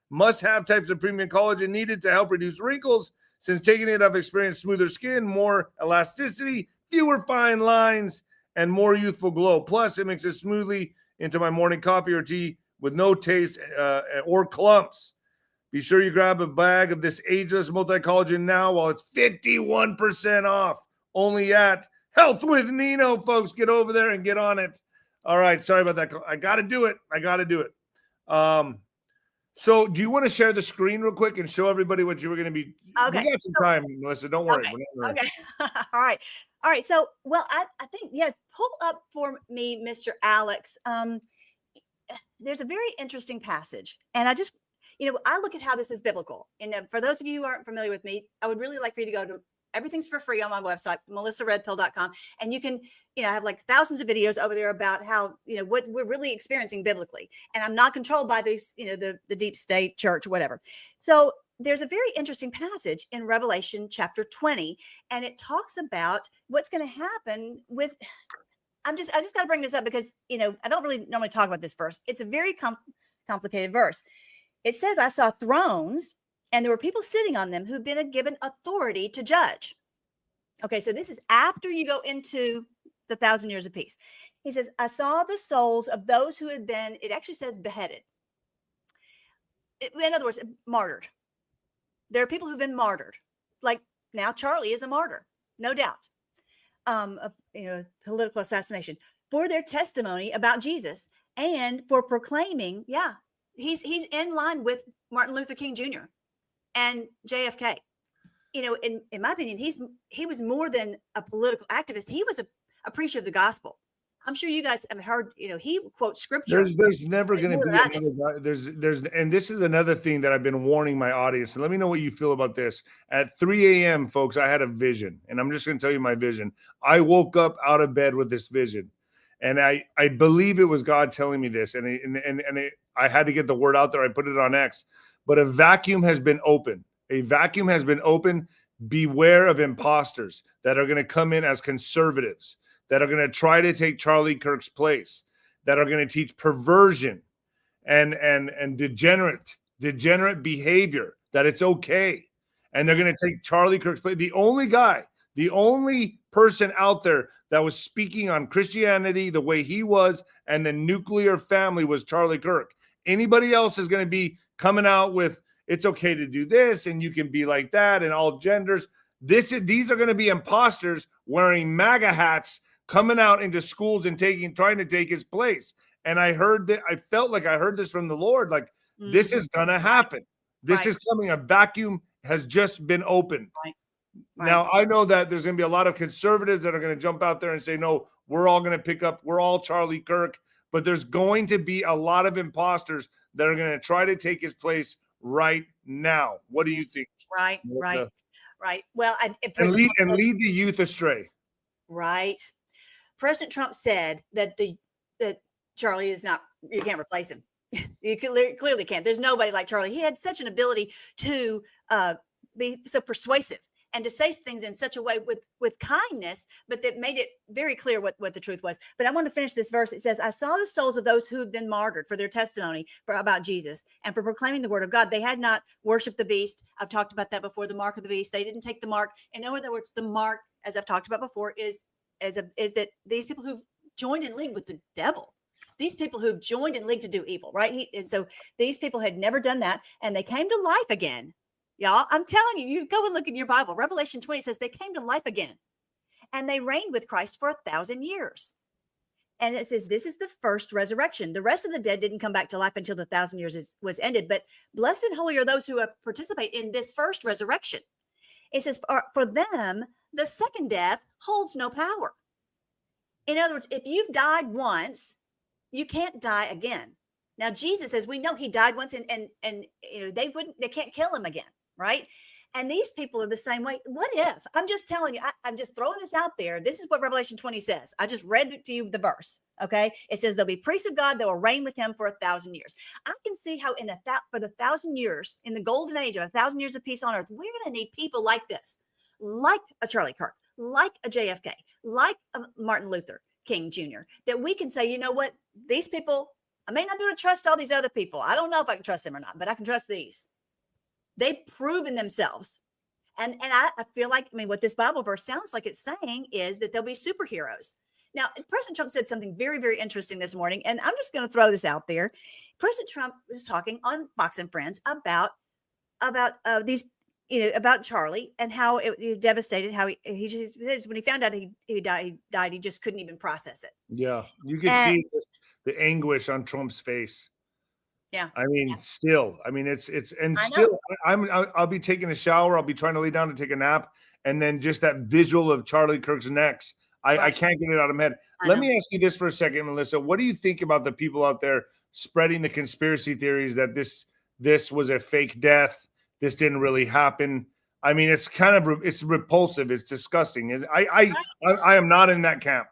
must-have types of premium collagen needed to help reduce wrinkles. Since taking it, I've experienced smoother skin, more elasticity, fewer fine lines, and more youthful glow. Plus, it mixes smoothly into my morning coffee or tea with no taste or clumps. Be sure you grab a bag of this ageless multi-collagen now while it's 51% off. Only at Health with Nino, folks. Get over there and get on it. All right. Sorry about that. I got to do it. So do you want to share the screen real quick and show everybody what you were going to be? Okay. We got some time, Melissa. Don't worry. Okay. All right. So, well, I think, pull up for me, Mr. Alex. There's a very interesting passage. And I just, I look at how this is biblical. And for those of you who aren't familiar with me, I would really like for you to go to everything's for free on my website, melissaredpill.com. And you can, have like thousands of videos over there about how, what we're really experiencing biblically. And I'm not controlled by these, the deep state church, whatever. So there's a very interesting passage in Revelation chapter 20, and it talks about what's going to happen with, I just got to bring this up because, I don't really normally talk about this verse. It's a very complicated verse. It says, I saw thrones, and there were people sitting on them who've been given authority to judge. Okay, so this is after you go into the 1,000 years of peace. He says, I saw the souls of those who had been, it actually says beheaded. In other words, martyred. There are people who've been martyred. Like now Charlie is a martyr, no doubt. Political assassination for their testimony about Jesus and for proclaiming, he's in line with Martin Luther King Jr. and JFK. in my opinion, he was more than a political activist. He was a preacher of the gospel. I'm sure you guys have heard, he quotes scripture. There's never way going to more be than I did. another guy. And this is another thing that I've been warning my audience. And let me know what you feel about this. At 3 a.m., folks, I had a vision, and I'm just going to tell you my vision. I woke up out of bed with this vision, and I believe it was God telling me this, I had to get the word out there. I put it on X, but a vacuum has been opened. A vacuum has been opened. Beware of imposters that are going to come in as conservatives, that are going to try to take Charlie Kirk's place, that are going to teach perversion and degenerate behavior, that it's okay. And they're going to take Charlie Kirk's place. The only person out there that was speaking on Christianity the way he was and the nuclear family was Charlie Kirk. Anybody else is going to be coming out with, it's okay to do this and you can be like that and all genders. These are going to be imposters wearing MAGA hats coming out into schools and trying to take his place. And I felt like I heard this from the Lord, like this is going to happen. This is coming. A vacuum has just been opened. Right. Now, I know that there's going to be a lot of conservatives that are going to jump out there and say, no, we're all Charlie Kirk. But there's going to be a lot of imposters that are going to try to take his place right now. What do you think? Right. Well, and lead the youth astray. Right. President Trump said that Charlie is not, you can't replace him. You clearly can't. There's nobody like Charlie. He had such an ability to be so persuasive and to say things in such a way with kindness, but that made it very clear what the truth was. But I want to finish this verse. It says, I saw the souls of those who have been martyred for their testimony about Jesus and for proclaiming the word of God. They had not worshiped the beast. I've talked about that before, the mark of the beast. They didn't take the mark. In other words, the mark, as I've talked about before, is that these people who've joined in league with the devil, these people who've joined in league to do evil, right? And so these people had never done that, and they came to life again. Y'all, I'm telling you, you go and look in your Bible. Revelation 20 says they came to life again, and they reigned with Christ for 1,000 years. And it says this is the first resurrection. The rest of the dead didn't come back to life until the 1,000 years was ended. But blessed and holy are those who participate in this first resurrection. It says for them, the second death holds no power. In other words, if you've died once, you can't die again. Now, Jesus, as we know, he died once, and they can't kill him again, right? And these people are the same way. What if? I'm just telling you, I'm just throwing this out there. This is what Revelation 20 says. I just read to you the verse, okay? It says they'll be priests of God. They will reign with him for 1,000 years. I can see how for the 1,000 years, in the golden age of 1,000 years of peace on earth, we're going to need people like this, like a Charlie Kirk, like a JFK, like a Martin Luther King Jr., that we can say, you know what, these people, I may not be able to trust all these other people. I don't know if I can trust them or not, but I can trust these. They've proven themselves. And I feel like, what this Bible verse sounds like it's saying is that they'll be superheroes. Now, President Trump said something very, very interesting this morning, and I'm just going to throw this out there. President Trump was talking on Fox and Friends about these, about Charlie and how it devastated, how he just, when he found out he died, he just couldn't even process it. Yeah, you could see the anguish on Trump's face. Yeah. Still, I'll be taking a shower. I'll be trying to lay down to take a nap. And then just that visual of Charlie Kirk's necks, I can't get it out of my head. Let me ask you this for a second, Melissa. What do you think about the people out there spreading the conspiracy theories that this was a fake death? This didn't really happen. It's it's repulsive. It's disgusting. I am not in that camp.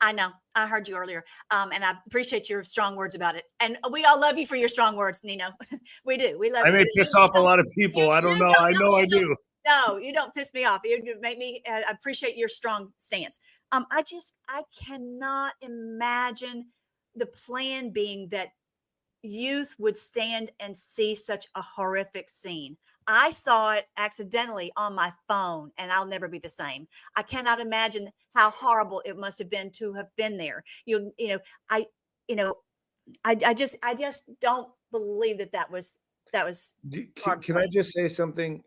I know. I heard you earlier. And I appreciate your strong words about it. And we all love you for your strong words, Nino. We do. We love you. I may piss off a lot of people. I don't know. I know I do. No, you don't piss me off. You make me, I appreciate your strong stance. I cannot imagine the plan being that youth would stand and see such a horrific scene. I saw it accidentally on my phone, and I'll never be the same. I cannot imagine how horrible it must have been to have been there. I just don't believe that was. Can I just say something,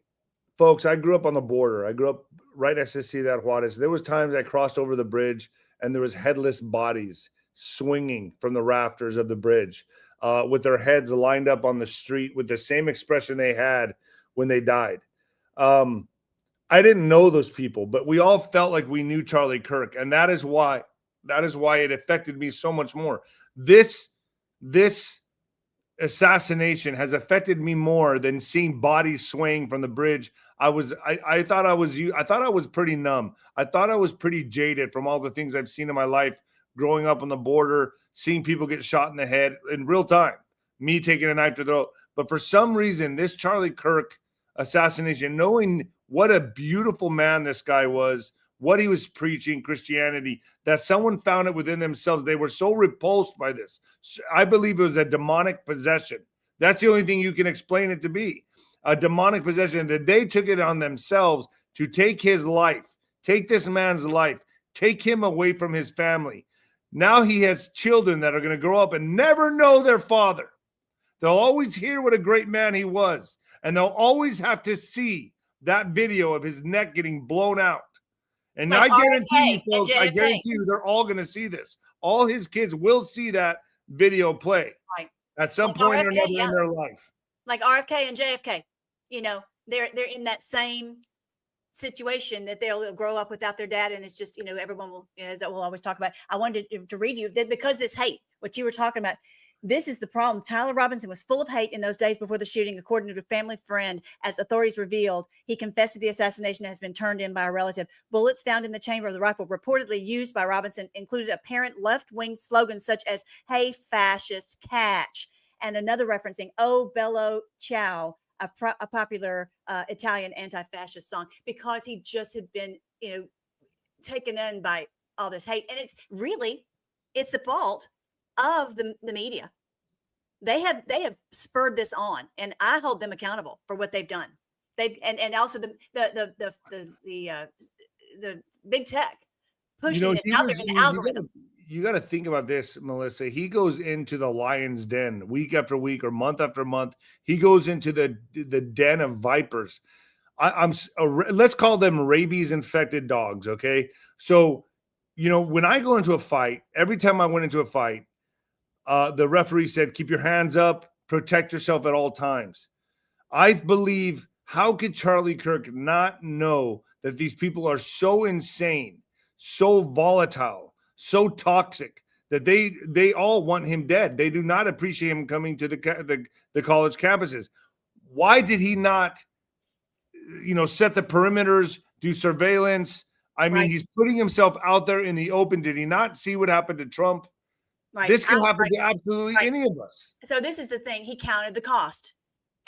folks? I grew up on the border. I grew up right next to Ciudad Juarez. There was times I crossed over the bridge, and there was headless bodies swinging from the rafters of the bridge, with their heads lined up on the street with the same expression they had when they died. I didn't know those people, but we all felt like we knew Charlie Kirk, and that is why it affected me so much more. This assassination has affected me more than seeing bodies swaying from the bridge. I thought I was pretty numb. I thought I was pretty jaded from all the things I've seen in my life growing up on the border, seeing people get shot in the head in real time, me taking a knife to the throat. But for some reason, this Charlie Kirk assassination, knowing what a beautiful man this guy was, what he was preaching, Christianity, that someone found it within themselves. They were so repulsed by this. I believe it was a demonic possession. That's the only thing you can explain it to be. A demonic possession, that they took it on themselves to take his life, take this man's life, take him away from his family. Now he has children that are going to grow up and never know their father. They'll always hear what a great man he was, and they'll always have to see that video of his neck getting blown out. And Like I guarantee you, RFK and folks, I JFK. guarantee you they're all going to see this. All his kids will see that video play Right. at some Like point or RFK, another yeah. in their life. Like RFK and JFK, you know, they're in that same situation that they'll grow up without their dad, and it's just, you know, everyone will, you know, as we'll always talk about. I wanted to read you that because this hate, what you were talking about, this is the problem. Tyler Robinson was full of hate in those days before the shooting, according to a family friend. As authorities revealed, he confessed that the assassination has been turned in by a relative. Bullets found in the chamber of the rifle reportedly used by Robinson included apparent left-wing slogans such as "Hey fascist, catch," and another referencing "Oh bello ciao," a popular Italian anti-fascist song, because he just had been, you know, taken in by all this hate. And it's the fault of the media. They have spurred this on, and I hold them accountable for what they've done. And also the big tech pushing this out there in the algorithm. You got to think about this, Melissa. He goes into the lion's den week after week or month after month. He goes into the den of vipers. Let's call them rabies infected dogs. Okay. So, you know, when I go into a fight, every time I went into a fight, the referee said, keep your hands up, protect yourself at all times. I believe, how could Charlie Kirk not know that these people are so insane, so volatile, so toxic, that they all want him dead? They do not appreciate him coming to the college campuses. Why did he not, you know, set the perimeters, do surveillance? I mean, he's putting himself out there in the open. Did he not see what happened to Trump? Right. This can happen to absolutely any of us. So this is the thing. He counted the cost.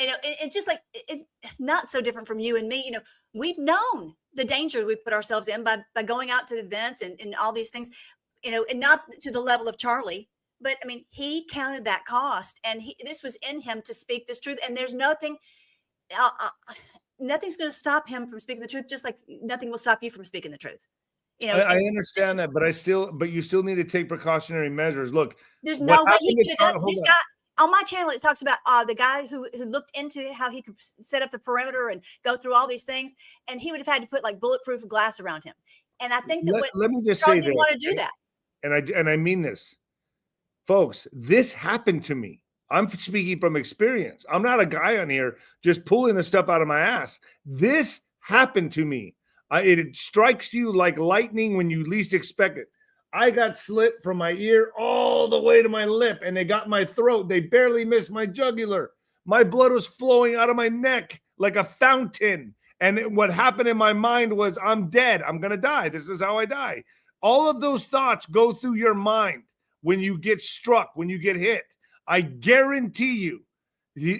You know, it's just like, it's not so different from you and me. You know, we've known the danger we put ourselves in by going out to events and all these things, you know, and not to the level of Charlie. But I mean, he counted that cost, and this was in him to speak this truth. And there's nothing's going to stop him from speaking the truth, just like nothing will stop you from speaking the truth. You know, I understand that, but you still need to take precautionary measures. Look, there's no way he could have done this. Guy on my channel, it talks about the guy who looked into how he could set up the perimeter and go through all these things, and he would have had to put like bulletproof glass around him. And I think that let me just Charlie say didn't want to do that. And I mean this, folks. This happened to me. I'm speaking from experience. I'm not a guy on here just pulling the stuff out of my ass. This happened to me. It strikes you like lightning when you least expect it. I got slit from my ear all the way to my lip, and they got my throat. They barely missed my jugular. My blood was flowing out of my neck like a fountain. And what happened in my mind was, I'm dead. I'm going to die. This is how I die. All of those thoughts go through your mind when you get struck, when you get hit. I guarantee you,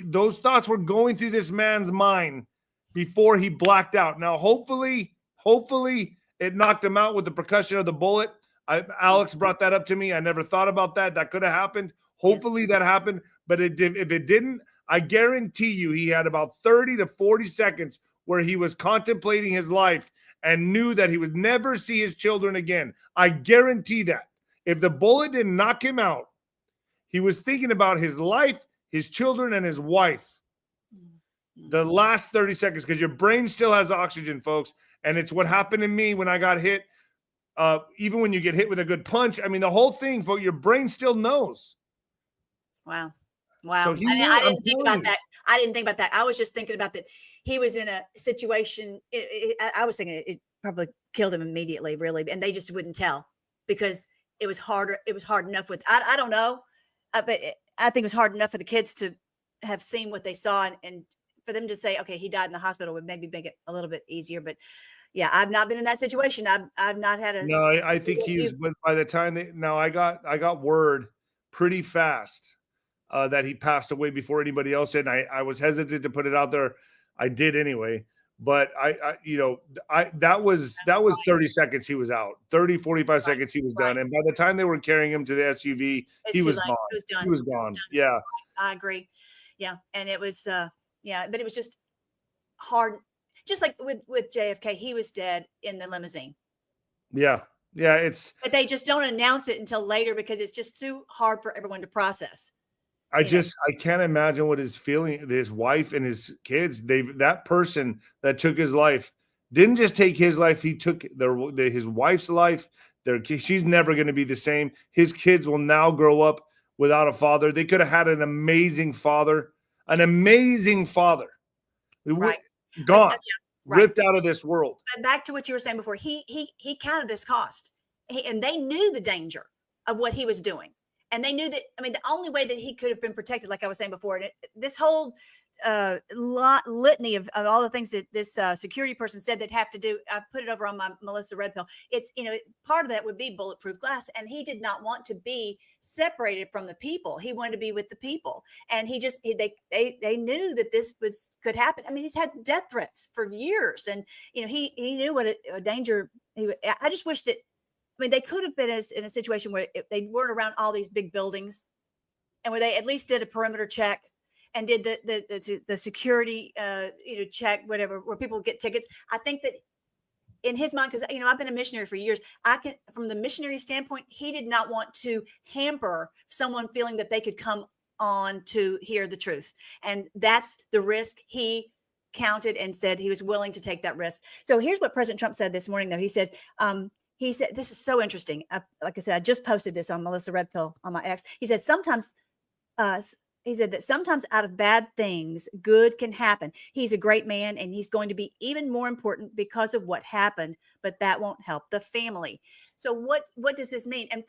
those thoughts were going through this man's mind before he blacked out. Now, hopefully it knocked him out with the percussion of the bullet. Alex brought that up to me. I never thought about that. That could have happened. Hopefully that happened. But if it didn't, I guarantee you he had about 30 to 40 seconds where he was contemplating his life and knew that he would never see his children again. I guarantee that. If the bullet didn't knock him out, he was thinking about his life, his children, and his wife. The last 30 seconds, because your brain still has oxygen, folks. And it's what happened to me when I got hit. Even when you get hit with a good punch, I mean, the whole thing, folks, your brain still knows. Wow. So I didn't think about that. I didn't think about that. I was just thinking about that. he was in a situation. I was thinking it probably killed him immediately, really, and they just wouldn't tell because it was harder. It was hard enough with, I don't know, but I think it was hard enough for the kids to have seen what they saw, and for them to say, okay, he died in the hospital would maybe make it a little bit easier. But yeah, I've not been in that situation. I've not had a. No, I think he's. But by the time I got word pretty fast that he passed away before anybody else did. And I was hesitant to put it out there. I did anyway. But that was 30 seconds he was out. 30, 45 seconds he was done. And by the time they were carrying him to the SUV, he was gone. It was done. He was gone. Yeah. I agree. Yeah. And it was but it was just hard. Just like with JFK, he was dead in the limousine. Yeah. Yeah. But they just don't announce it until later because it's just too hard for everyone to process. I can't imagine what his feeling, his wife and his kids, that person that took his life didn't just take his life. He took his wife's life. She's never going to be the same. His kids will now grow up without a father. They could have had an amazing father. Right. Gone, ripped out of this world. But back to what you were saying before, he counted this cost, and they knew the danger of what he was doing. And they knew that, the only way that he could have been protected, like I was saying before, this whole litany of all the things that this security person said they'd have to do, I put it over on my Melissa Red Pill. It's, part of that would be bulletproof glass. And he did not want to be separated from the people. He wanted to be with the people. And they knew that this could happen. He's had death threats for years. And, he knew what a danger I just wish that, they could have been in a situation where they weren't around all these big buildings and where they at least did a perimeter check and did the security, check, whatever, where people get tickets. I think that in his mind, because, I've been a missionary for years, from the missionary standpoint, he did not want to hamper someone feeling that they could come on to hear the truth. And that's the risk he counted and said he was willing to take that risk. So here's what President Trump said this morning, though. He said, this is so interesting. Like I said, I just posted this on Melissa Red Pill on my ex. He said, sometimes out of bad things, good can happen. He's a great man and he's going to be even more important because of what happened, but that won't help the family. So what does this mean? And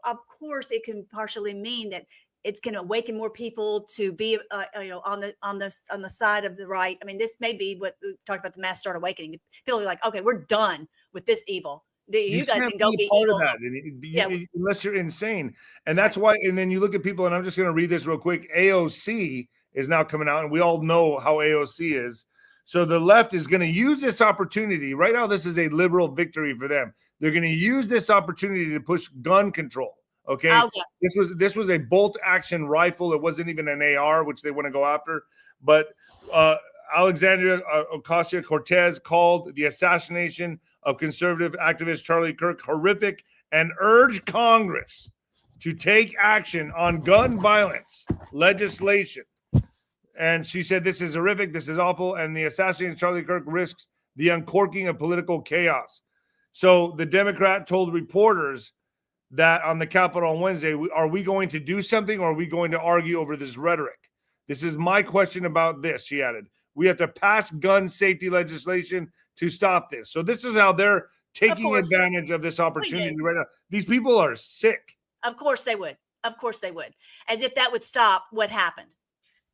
of course, it can partially mean that it's going to awaken more people to be, on the side of the right. This may be what we talked about, the mass start awakening. People are like, okay, we're done with this evil. You guys can go be part evil. of that, unless you're insane. And that's why. And then you look at people, and I'm just going to read this real quick. AOC is now coming out, and we all know how AOC is. So the left is going to use this opportunity. Right now, this is a liberal victory for them. They're going to use this opportunity to push gun control. Okay. This was a bolt action rifle. It wasn't even an AR, which they want to go after. But Alexandria Ocasio-Cortez called the assassination of conservative activist Charlie Kirk horrific and urged Congress to take action on gun violence legislation. And she said, this is horrific, this is awful, and the assassination of Charlie Kirk risks the uncorking of political chaos. So the Democrat told reporters that on the Capitol on Wednesday, are we going to do something or are we going to argue over this rhetoric? This is my question about this, she added. We have to pass gun safety legislation to stop this. So this is how they're taking advantage of this opportunity right now. These people are sick. Of course they would. Of course they would. As if that would stop what happened.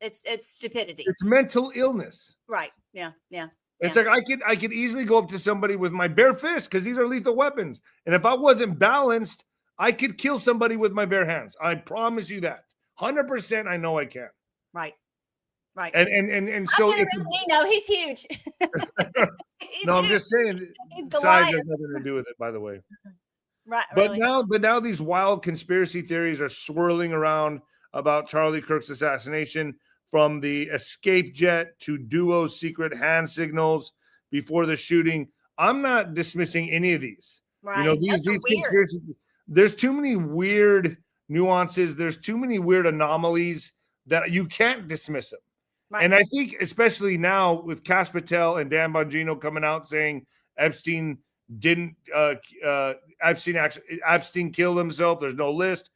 It's stupidity. It's mental illness. Right. Yeah. Yeah. It's like I could easily go up to somebody with my bare fist because these are lethal weapons. And if I wasn't balanced, I could kill somebody with my bare hands. I promise you that. 100% I know I can. Right. Right. And so he's huge. I'm just saying size has nothing to do with it, by the way. Right. But now these wild conspiracy theories are swirling around about Charlie Kirk's assassination, from the escape jet to duo secret hand signals before the shooting. I'm not dismissing any of these. Right. These conspiracy, there's too many weird nuances. There's too many weird anomalies that you can't dismiss them. Right. And I think especially now with Kash Patel and Dan Bongino coming out saying Epstein didn't Epstein killed himself. There's no list.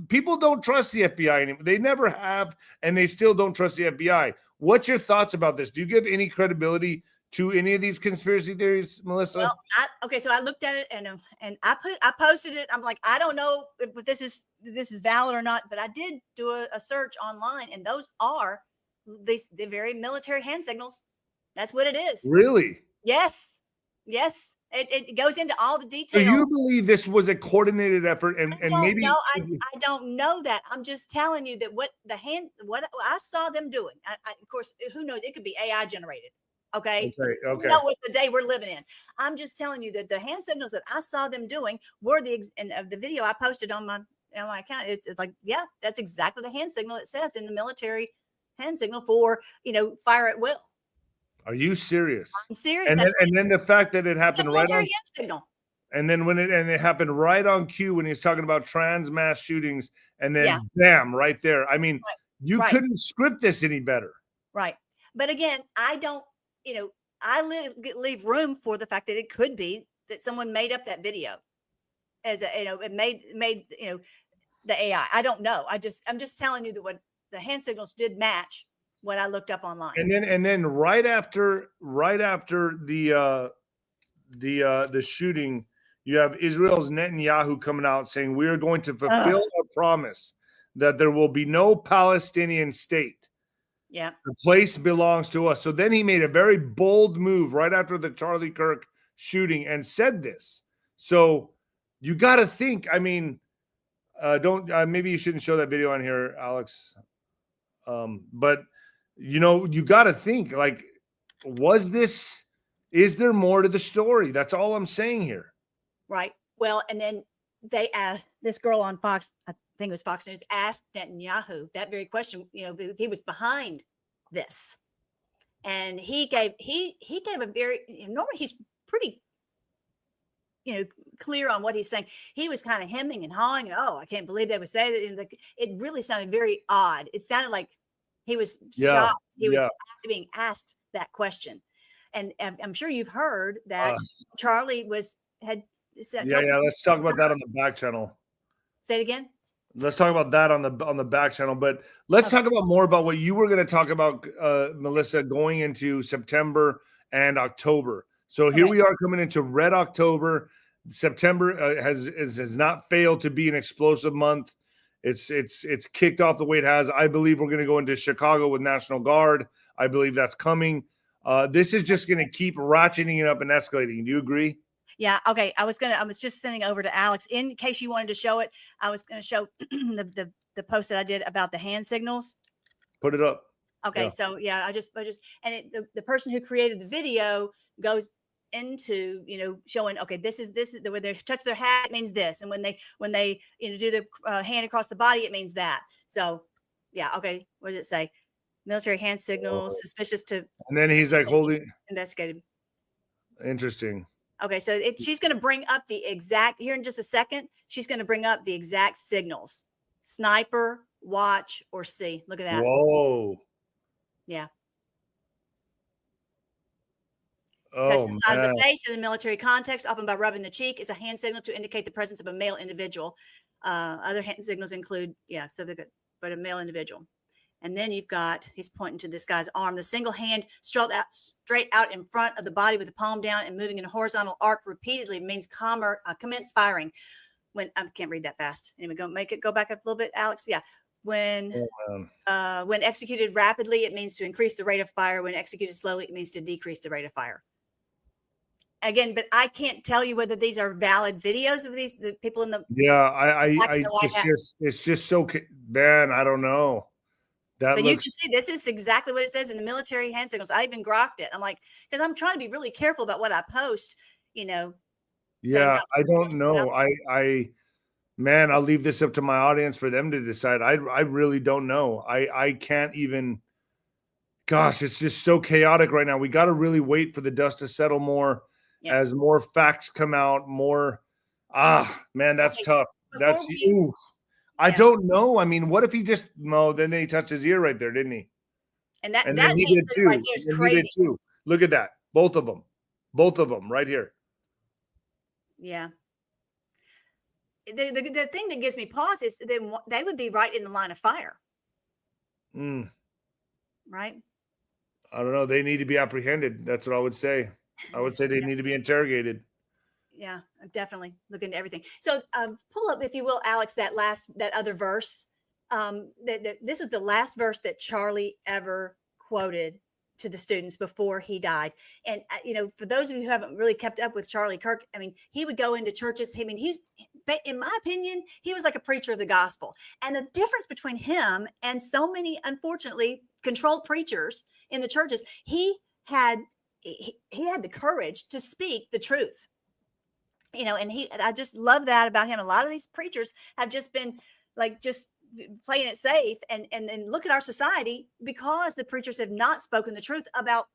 People don't trust the FBI anymore. They never have, and they still don't trust the FBI. What's your thoughts about this? Do you give any credibility to any of these conspiracy theories, Melissa? Well, okay, so I looked at it and I posted it. I'm like, I don't know if this is valid or not, but I did do a search online, and those are the very military hand signals. That's what it is. Really? Yes. Yes. It goes into all the So details. you believe this was a coordinated effort, and maybe no, I don't know that. I'm just telling you that what I saw them doing. Of course, who knows? It could be AI generated. Okay. Okay. You know what the day we're living in. I'm just telling you that the hand signals that I saw them doing were the video I posted on my account. It's like, yeah, that's exactly the hand signal it says in the military hand signal for, fire at will. Are you serious? I'm serious. And then the fact that it happened right on, hand signal. and then it happened right on cue when he's talking about trans mass shootings, and then bam, right there. I mean, you couldn't script this any better. Right. But again, I don't, I leave room for the fact that it could be that someone made up that video as it made the AI. I don't know. I'm just telling you that what the hand signals did match what I looked up online. And then right after the shooting, you have Israel's Netanyahu coming out saying, we are going to fulfill our promise that there will be no Palestinian state. Yeah. The place belongs to us. So then he made a very bold move right after the Charlie Kirk shooting and said this. So you got to think, I mean, maybe you shouldn't show that video on here, Alex. But you got to think, like, is there more to the story? That's all I'm saying here. Right. Well, and then they asked this girl on Fox, I think it was Fox News, asked Netanyahu that very question. He was behind this, and he gave a very, normally he's pretty, clear on what he's saying. He was kind of hemming and hawing. Oh, I can't believe they would say that. It really sounded very odd. It sounded like he was shocked. He was being asked that question, and I'm sure you've heard that Charlie had said. Yeah. Let's talk about that on the back channel. Say it again. Let's talk about that on the back channel, but let's talk about more about what you were going to talk about, Melissa, going into September and October. So here we are coming into Red October. September has not failed to be an explosive month. It's kicked off the way it has. I believe we're going to go into Chicago with National Guard. I believe that's coming. This is just going to keep ratcheting it up and escalating. Do you agree? Yeah. Okay. I was just sending over to Alex in case you wanted to show it. I was going to show the post that I did about the hand signals. Put it up. Okay. Yeah. So yeah, I just and the person who created the video goes into showing, okay, this is when they touch their hat, it means this, and when they do the hand across the body, it means that. So yeah. Okay. What does it say? Military hand signals suspicious to. And then he's like holding investigated. Interesting. Okay, so she's going to bring up the exact, here in just a second, she's going to bring up the exact signals. Sniper, watch, or see. Look at that. Whoa. Yeah. Oh, touch the side of the face in the military context, often by rubbing the cheek, is a hand signal to indicate the presence of a male individual. Other hand signals include, but a male individual. And then you've got, he's pointing to this guy's arm, the single hand straight out in front of the body with the palm down and moving in a horizontal arc repeatedly means commence firing. When I can't read that fast. Anyway, go back up a little bit, Alex. Yeah. When executed rapidly, it means to increase the rate of fire. When executed slowly, it means to decrease the rate of fire. Again, but I can't tell you whether these are valid videos of the people in the. Yeah, it's just so, man, I don't know. But you can see this is exactly what it says in the military hand signals. I even grokked it. I'm like, because I'm trying to be really careful about what I post, Yeah, I don't know. Man, I'll leave this up to my audience for them to decide. I really don't know. I can't even. Gosh, it's just so chaotic right now. We got to really wait for the dust to settle more as more facts come out. More. Man, that's tough. That's you. I don't know. I mean, what if he just then he touched his ear right there, didn't he? And that he did too. Right there is crazy. Too. Look at that. Both of them right here. Yeah. the thing that gives me pause is then they would be right in the line of fire, Mm, right? I don't know. They need to be apprehended. That's what I would say. I would say they Yeah. need to be interrogated. Yeah, definitely look into everything. So pull up, if you will, Alex, that other verse. This was the last verse that Charlie ever quoted to the students before he died. And for those of you who haven't really kept up with Charlie Kirk, I mean, he would go into churches. I mean, in my opinion, he was like a preacher of the gospel. And the difference between him and so many, unfortunately, controlled preachers in the churches, he had the courage to speak the truth. And I just love that about him. A lot of these preachers have just been like just playing it safe, and then look at our society, because the preachers have not spoken the truth about,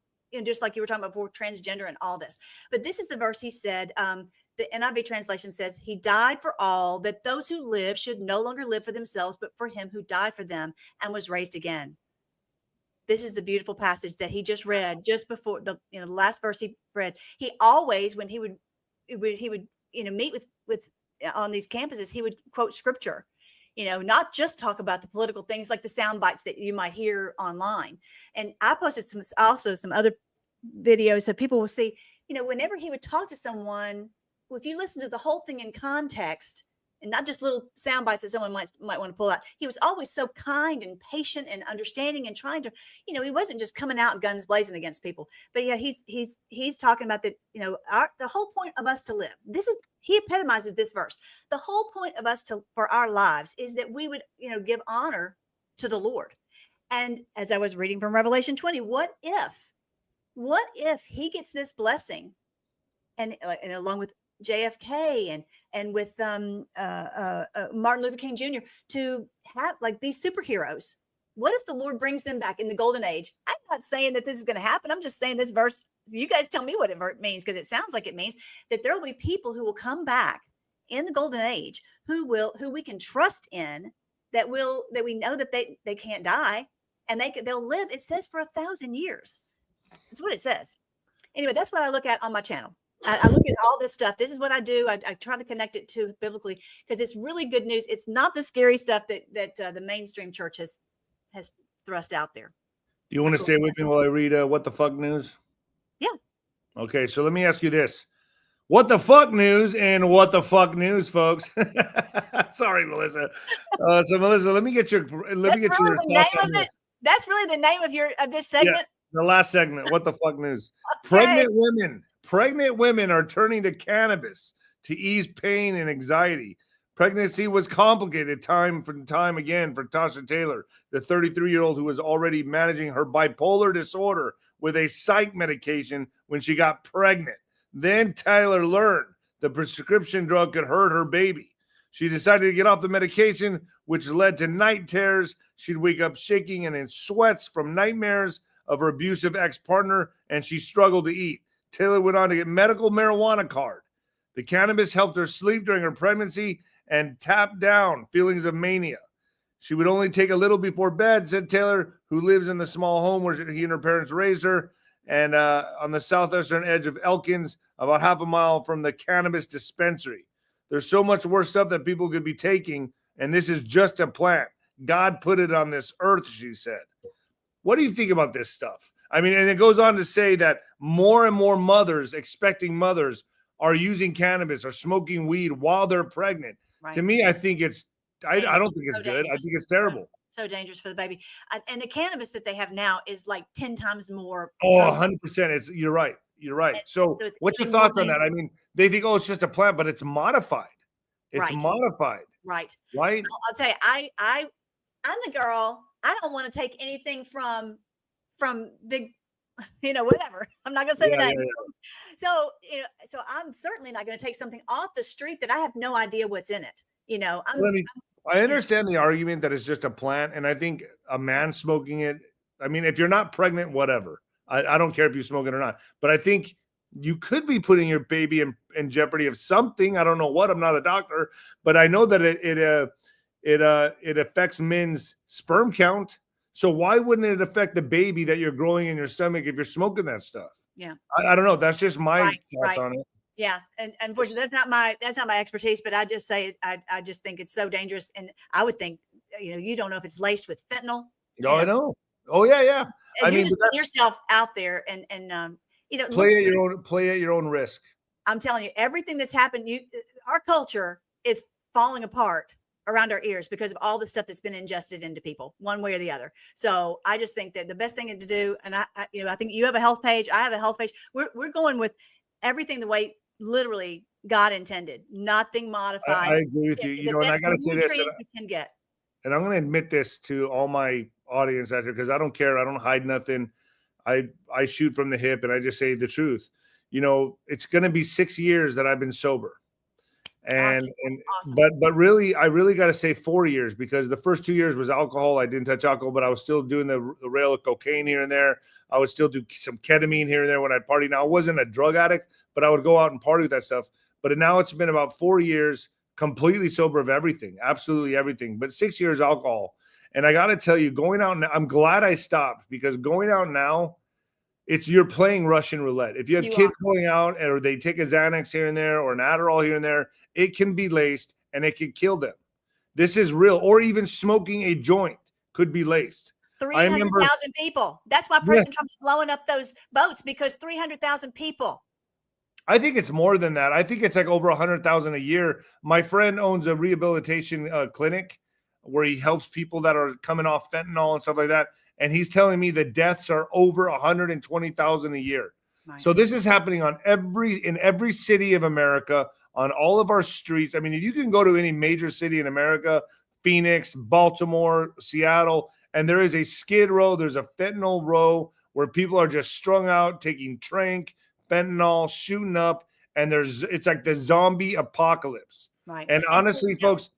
just like you were talking about before, transgender and all this. But this is the verse he said. The NIV translation says, "He died for all, that those who live should no longer live for themselves, but for him who died for them and was raised again." This is the beautiful passage that he just read just before the last verse he read. He always, when he would meet with on these campuses, he would quote scripture, not just talk about the political things like the sound bites that you might hear online. And I posted some other videos so people will see, whenever he would talk to someone, if you listen to the whole thing in context and not just little sound bites that someone might want to pull out, he was always so kind and patient and understanding, and trying to, he wasn't just coming out guns blazing against people. But yeah, he's talking about that, the whole point of us to live. He epitomizes this verse. The whole point of us for our lives is that we would, give honor to the Lord. And as I was reading from Revelation 20, what if he gets this blessing, and along with JFK and with Martin Luther King Jr. to have be superheroes? What if the Lord brings them back in the golden age? I'm not saying that this is going to happen. I'm just saying this verse. You guys tell me what it means, because it sounds like it means that there will be people who will come back in the golden age who we can trust in, that we know that they can't die, and they'll live. It says for 1,000 years. That's what it says. Anyway, that's what I look at on my channel. I look at all this stuff. This is what I do. I try to connect it to biblically, because it's really good news. It's not the scary stuff that the mainstream church has thrust out there. Do you want to stay with me while I read What the Fuck News? Yeah. Okay, so let me ask you this. What the fuck news and what the fuck news, folks? Sorry, Melissa. So Melissa, let me get your thoughts on this. That's really the name of this segment. Yeah, the last segment. What the fuck news? Okay. Pregnant women are turning to cannabis to ease pain and anxiety. Pregnancy was complicated time again for Tasha Taylor, the 33-year-old who was already managing her bipolar disorder with a psych medication when she got pregnant. Then Taylor learned the prescription drug could hurt her baby. She decided to get off the medication, which led to night terrors. She'd wake up shaking and in sweats from nightmares of her abusive ex-partner, and she struggled to eat. Taylor went on to get medical marijuana card. The cannabis helped her sleep during her pregnancy and tamped down feelings of mania. She would only take a little before bed, said Taylor, who lives in the small home where he and her parents raised her, and on the southwestern edge of Elkins, about half a mile from the cannabis dispensary. There's so much worse stuff that people could be taking, and this is just a plant. God put it on this earth, she said. What do you think about this stuff? I mean, and it goes on to say that more and more mothers, expecting mothers, are using cannabis or smoking weed while they're pregnant. Right. To me, I think I don't think it's good. I think it's terrible. So dangerous for the baby. And the cannabis that they have now is like 10 times more. Oh, 100%. You're right. You're right. So what's your thoughts on that? I mean, they think, oh, it's just a plant, but it's modified. It's modified. Right. Right. I'll tell you, I'm the girl. I don't want to take anything from big, whatever. I'm not going to say the name. Yeah. So I'm certainly not going to take something off the street that I have no idea what's in it. I understand the argument that it's just a plant, and I think a man smoking it, I mean, if you're not pregnant, whatever. I don't care if you smoke it or not. But I think you could be putting your baby in jeopardy of something. I don't know what. I'm not a doctor, but I know that it affects men's sperm count. So why wouldn't it affect the baby that you're growing in your stomach if you're smoking that stuff? Yeah. I don't know. That's just my thoughts on it. Yeah, and unfortunately, that's not my expertise. But I just say I just think it's so dangerous, and I would think you don't know if it's laced with fentanyl, Oh, I know. Oh, yeah, yeah. I and you're mean, just but putting yourself out there, and look, play at your own risk. I'm telling you, everything that's happened, our culture is falling apart around our ears because of all the stuff that's been ingested into people, one way or the other. So I just think that the best thing to do, and I think you have a health page, I have a health page. We're going with everything the way literally God intended, nothing modified. I agree with you. The And I best got to say this, nutrients we can get. and I'm going to admit this to all my audience out there because I don't care. I don't hide nothing. I shoot from the hip, and I just say the truth. It's going to be 6 years that I've been sober. Awesome. And Awesome. but really, I really got to say 4 years, because the first 2 years was alcohol. I didn't touch alcohol, but I was still doing the rail of cocaine here and there. I would still do some ketamine here and there when I'd party. Now, I wasn't a drug addict, but I would go out and party with that stuff. But now it's been about 4 years completely sober of everything, absolutely everything. But 6 years alcohol. And I got to tell you, going out now, I'm glad I stopped, because going out now, you're playing Russian roulette. If you have kids going out, or they take a Xanax here and there or an Adderall here and there, it can be laced and it can kill them. This is real. Or even smoking a joint could be laced. 300,000 people. That's why President Trump's blowing up those boats, because 300,000 people. I think it's more than that. I think it's like over 100,000 a year. My friend owns a rehabilitation clinic where he helps people that are coming off fentanyl and stuff like that. And he's telling me the deaths are over 120,000 a year. Right. So this is happening in every city of America, on all of our streets. I mean, if you can go to any major city in America, Phoenix, Baltimore, Seattle, and there is a skid row, there's a fentanyl row where people are just strung out, taking trank, fentanyl, shooting up, and it's like the zombie apocalypse. Right. And honestly, folks,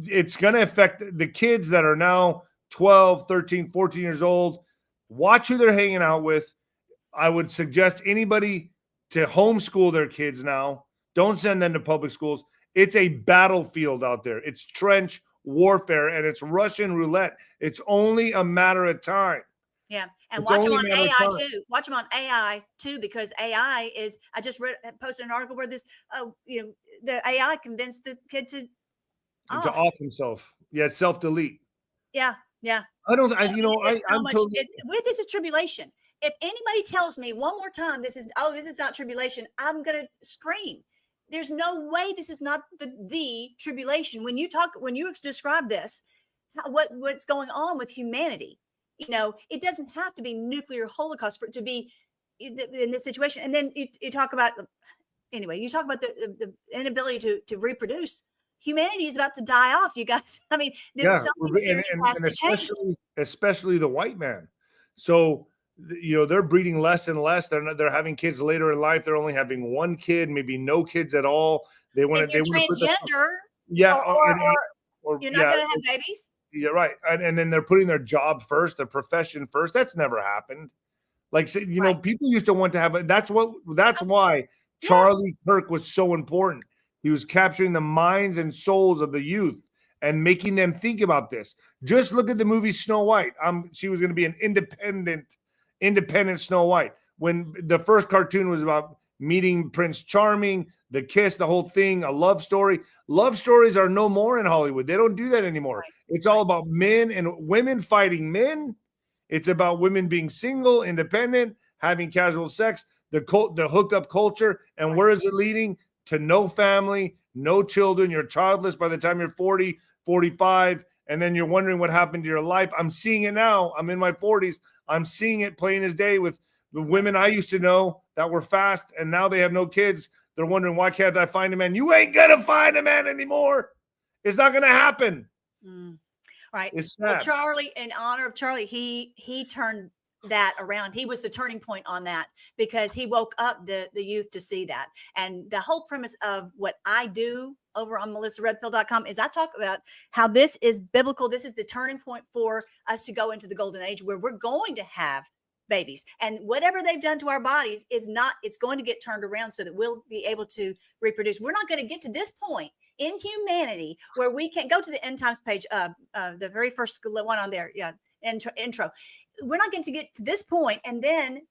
it's going to affect the kids that are now 12, 13, 14 years old. Watch who they're hanging out with. I would suggest anybody to homeschool their kids now. Don't send them to public schools. It's a battlefield out there. It's trench warfare, and it's Russian roulette. It's only a matter of time. Yeah, and watch them on AI too. Watch them on AI too, because AI is. I just posted an article where this, the AI convinced the kid to off himself. Yeah, self-delete. Yeah. I don't. This is tribulation. If anybody tells me one more time this is not tribulation, I'm gonna scream. There's no way this is not the tribulation. When you describe this, what's going on with humanity, it doesn't have to be nuclear holocaust for it to be in this situation. And then you talk about the inability to reproduce. Humanity is about to die off, you guys. I mean, something serious has to change. Especially the white man. So, they're breeding less and less. They're having kids later in life. They're only having one kid, maybe no kids at all. They want to. Transgender. Or you're not going to have babies. Yeah, right. And then they're putting their job first, their profession first. That's never happened. Like, people used to want to have. That's why Charlie Kirk was so important. He was capturing the minds and souls of the youth and making them think about this. Just look at the movie Snow White. She was going to be an independent Snow White. When the first cartoon was about meeting Prince Charming, the kiss, the whole thing, a love story. Love stories are no more in Hollywood. They don't do that anymore. Right. It's all about men and women fighting men. It's about women being single, independent, having casual sex, the hookup culture. And where is it leading? To no family, no children. You're childless by the time you're 40, 45, and then you're wondering what happened to your life. I'm seeing it now. I'm in my 40s. I'm seeing it plain as day with the women I used to know that were fast, and now they have no kids. They're wondering, why can't I find a man? You ain't going to find a man anymore. It's not going to happen. Right. Well, Charlie, in honor of Charlie, he turned that around. He was the turning point on that, because he woke up the youth to see that. And the whole premise of what I do over on melissaredpill.com is I talk about how this is biblical. This is the turning point for us to go into the golden age where we're going to have babies, and whatever they've done to our bodies it's going to get turned around so that we'll be able to reproduce. We're not going to get to this point in humanity where we can go to the end times page, the very first one on there. Yeah. Intro. We're not going to get to this point and then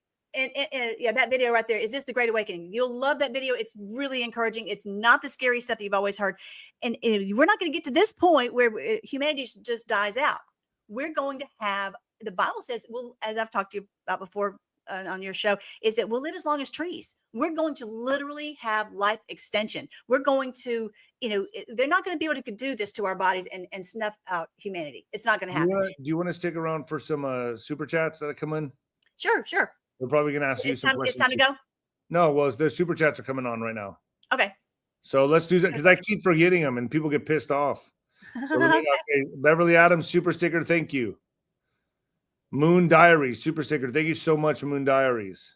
yeah, that video right there. Is this the Great Awakening? You'll love that video. It's really encouraging. It's not the scary stuff that you've always heard. And we're not going to get to this point where humanity just dies out. We're going to have, the Bible says, well, as I've talked to you about before on your show, is that we'll live as long as trees. We're going to literally have life extension. We're going to, they're not going to be able to do this to our bodies and snuff out humanity. It's not going to happen. Do you want to stick around for some super chats that come in? Sure. We're probably going to ask you some questions. It's time to go? No, well, the super chats are coming on right now. Okay. So let's do that, because I keep forgetting them and people get pissed off. So okay. Beverly Adams, super sticker, thank you. Moon Diaries, super sticker. Thank you so much, Moon Diaries.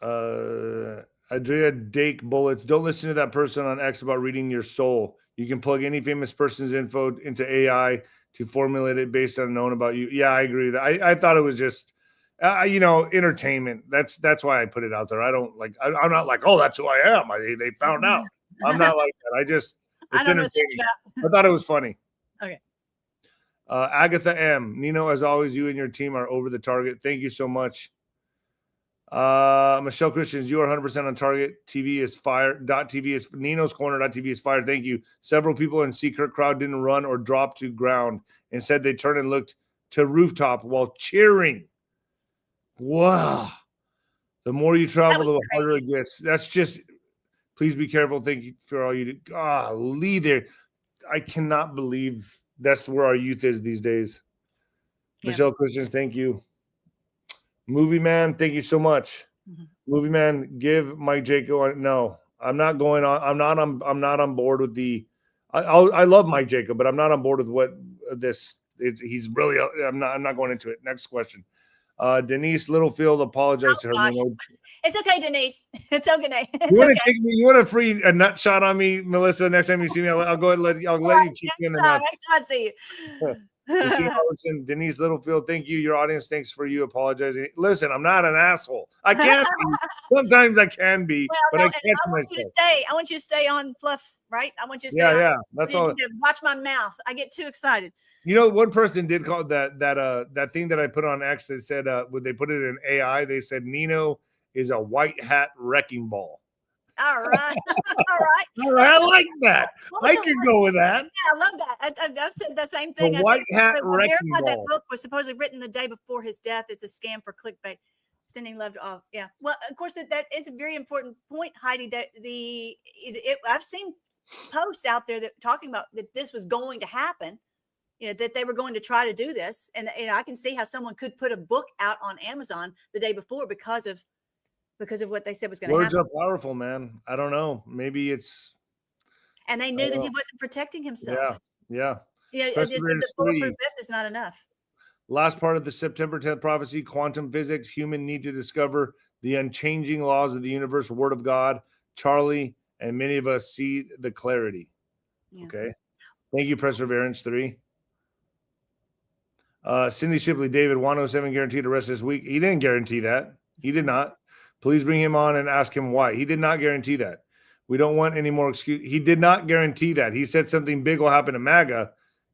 Andrea Dake Bullets. Don't listen to that person on X about reading your soul. You can plug any famous person's info into AI to formulate it based on known about you. Yeah, I agree with that. I thought it was just, entertainment. That's why I put it out there. I don't like, I'm not like, oh, that's who I am. They found out. I'm not like that. It's I don't know what that's about. I thought it was funny. Okay. Agatha M. Nino, as always, you and your team are over the target. Thank you so much. Michelle Christians, you are 100% on target. TV is fire. .tv is Nino's Corner. .tv is fire. Thank you. Several people in Secret crowd didn't run or drop to ground. Instead, they turned and looked to rooftop while cheering. Wow. The more you travel, the harder it gets. That's just, please be careful. Thank you for all you do. Golly, there. I cannot believe that's where our youth is these days. Yeah. Michelle Christians, thank you. Movie Man, thank you so much. Mm-hmm. Movie Man, give Mike Jacob. No, I'm not going on. I'm not on board with the. I love Mike Jacob, but I'm not on board with what this. He's really. I'm not going into it. Next question. Denise Littlefield apologized to her. It's okay, Denise. It's okay. You want to free a nut shot on me, Melissa? Next time you see me, I'll go ahead and I'll let you keep in the nuts. Next time I see you. Denise Littlefield, thank you. Your audience, thanks for you apologizing. Listen, I'm not an asshole. I can be. Sometimes I can be, but I catch myself. I want you to stay on fluff, right? I want you to stay on. Yeah, that's all. Watch my mouth. I get too excited. One person did call that thing that I put on X. They said when they put it in AI, they said Nino is a white hat wrecking ball. All right. All right. I like that. I can go with that. Yeah, I love that. I've said that same thing. The white hat wrecking ball. That book was supposedly written the day before his death. It's a scam for clickbait. Sending love to all. Yeah. Well, of course, that is a very important point, Heidi. That I've seen posts out there that talking about that this was going to happen. That they were going to try to do this, and I can see how someone could put a book out on Amazon the day before because of what they said was going to happen. Words are powerful, man. I don't know. Maybe it's. And they knew that he wasn't protecting himself. Yeah. The bulletproof vest is not enough. Last part of the September 10th prophecy, quantum physics, human need to discover the unchanging laws of the universe, word of God. Charlie and many of us see the clarity. Yeah. Okay. Thank you, Perseverance 3. Cindy Shipley, David, 107 guaranteed to rest this week. He didn't guarantee that. He did not. Please bring him on and ask him why. He did not guarantee that. We don't want any more excuse. He did not guarantee that. He said something big will happen to MAGA,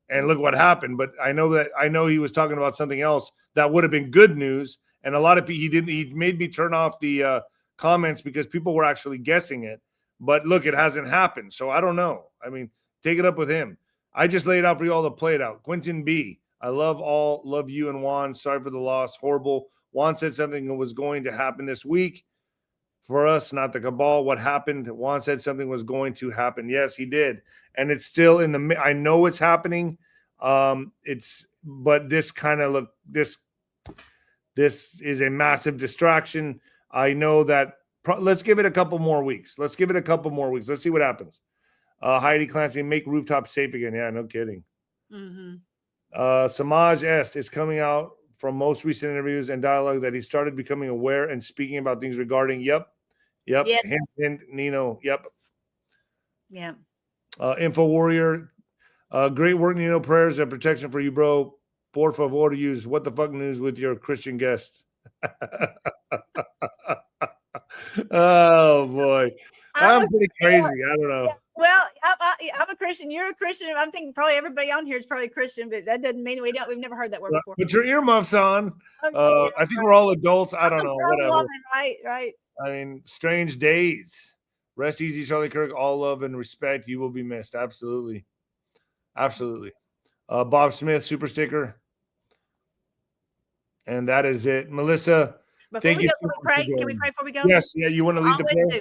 and look what happened. But I know he was talking about something else that would have been good news. And a lot of people, he made me turn off the comments because people were actually guessing it. But look, it hasn't happened. So I don't know. I mean, take it up with him. I just laid out for you all to play it out. Quentin B. I love you and Juan. Sorry for the loss. Horrible. Juan said something was going to happen this week for us, not the cabal. What happened? Juan said something was going to happen. Yes, he did. And it's still in the, I know it's happening. But this kind of this is a massive distraction. I know that let's give it a couple more weeks. Let's see what happens. Heidi Clancy, make rooftop safe again. Yeah, no kidding. Mm-hmm. Samaj S is coming out from most recent interviews and dialogue that he started becoming aware and speaking about things regarding. Yep. Yes. Hint, Nino. Yep. Yeah. Info Warrior. Great work, Nino. Prayers and protection for you, bro. Por favor, use what the fuck news with your Christian guest. Oh boy, I'm pretty crazy. I don't know. Well, I'm a Christian. You're a Christian. I'm thinking probably everybody on here is probably Christian, but that doesn't mean we've never heard that word before. Put your earmuffs on. Okay, I think we're all adults. I don't know. grown Whatever. woman, right. I mean, strange days. Rest easy, Charlie Kirk. All love and respect. You will be missed. Absolutely. Bob Smith, super sticker. And that is it. Melissa, Can we pray before we go? Yes. Yeah. You want to lead the prayer?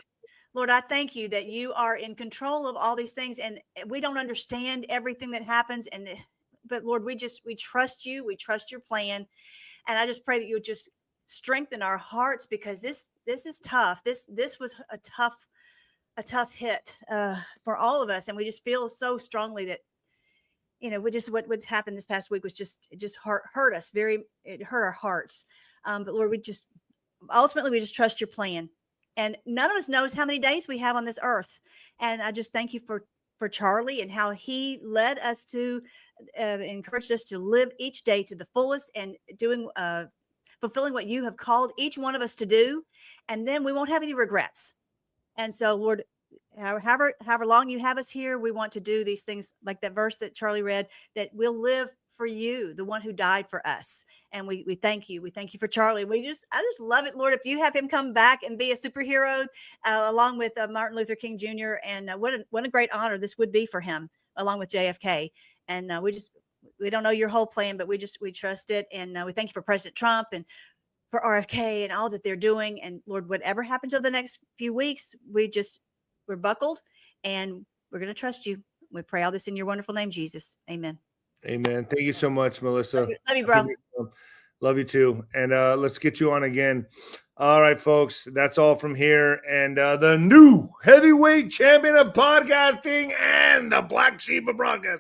Lord, I thank you that you are in control of all these things, and we don't understand everything that happens. But Lord, we trust you. We trust your plan. And I just pray that you would just strengthen our hearts, because this is tough. This was a tough hit for all of us. And we just feel so strongly that, what happened this past week was it just hurt us it hurt our hearts. But Lord, we just trust your plan. And none of us knows how many days we have on this earth. And I just thank you for Charlie and how he led us to encouraged us to live each day to the fullest and doing fulfilling what you have called each one of us to do. And then we won't have any regrets. And so, Lord, however long you have us here, we want to do these things like that verse that Charlie read, that we'll live for you, the one who died for us. And we thank you. We thank you for Charlie. I just love it, Lord. If you have him come back and be a superhero along with Martin Luther King Jr. And what a great honor this would be for him, along with JFK. And we don't know your whole plan, but we trust it. And we thank you for President Trump and for RFK and all that they're doing. And Lord, whatever happens over the next few weeks, we're buckled and we're going to trust you. We pray all this in your wonderful name, Jesus. Amen. Amen. Thank you so much, Melissa. Love you, bro. Love you too. And let's get you on again. All right, folks. That's all from here. And the new heavyweight champion of podcasting and the black sheep of broadcasting.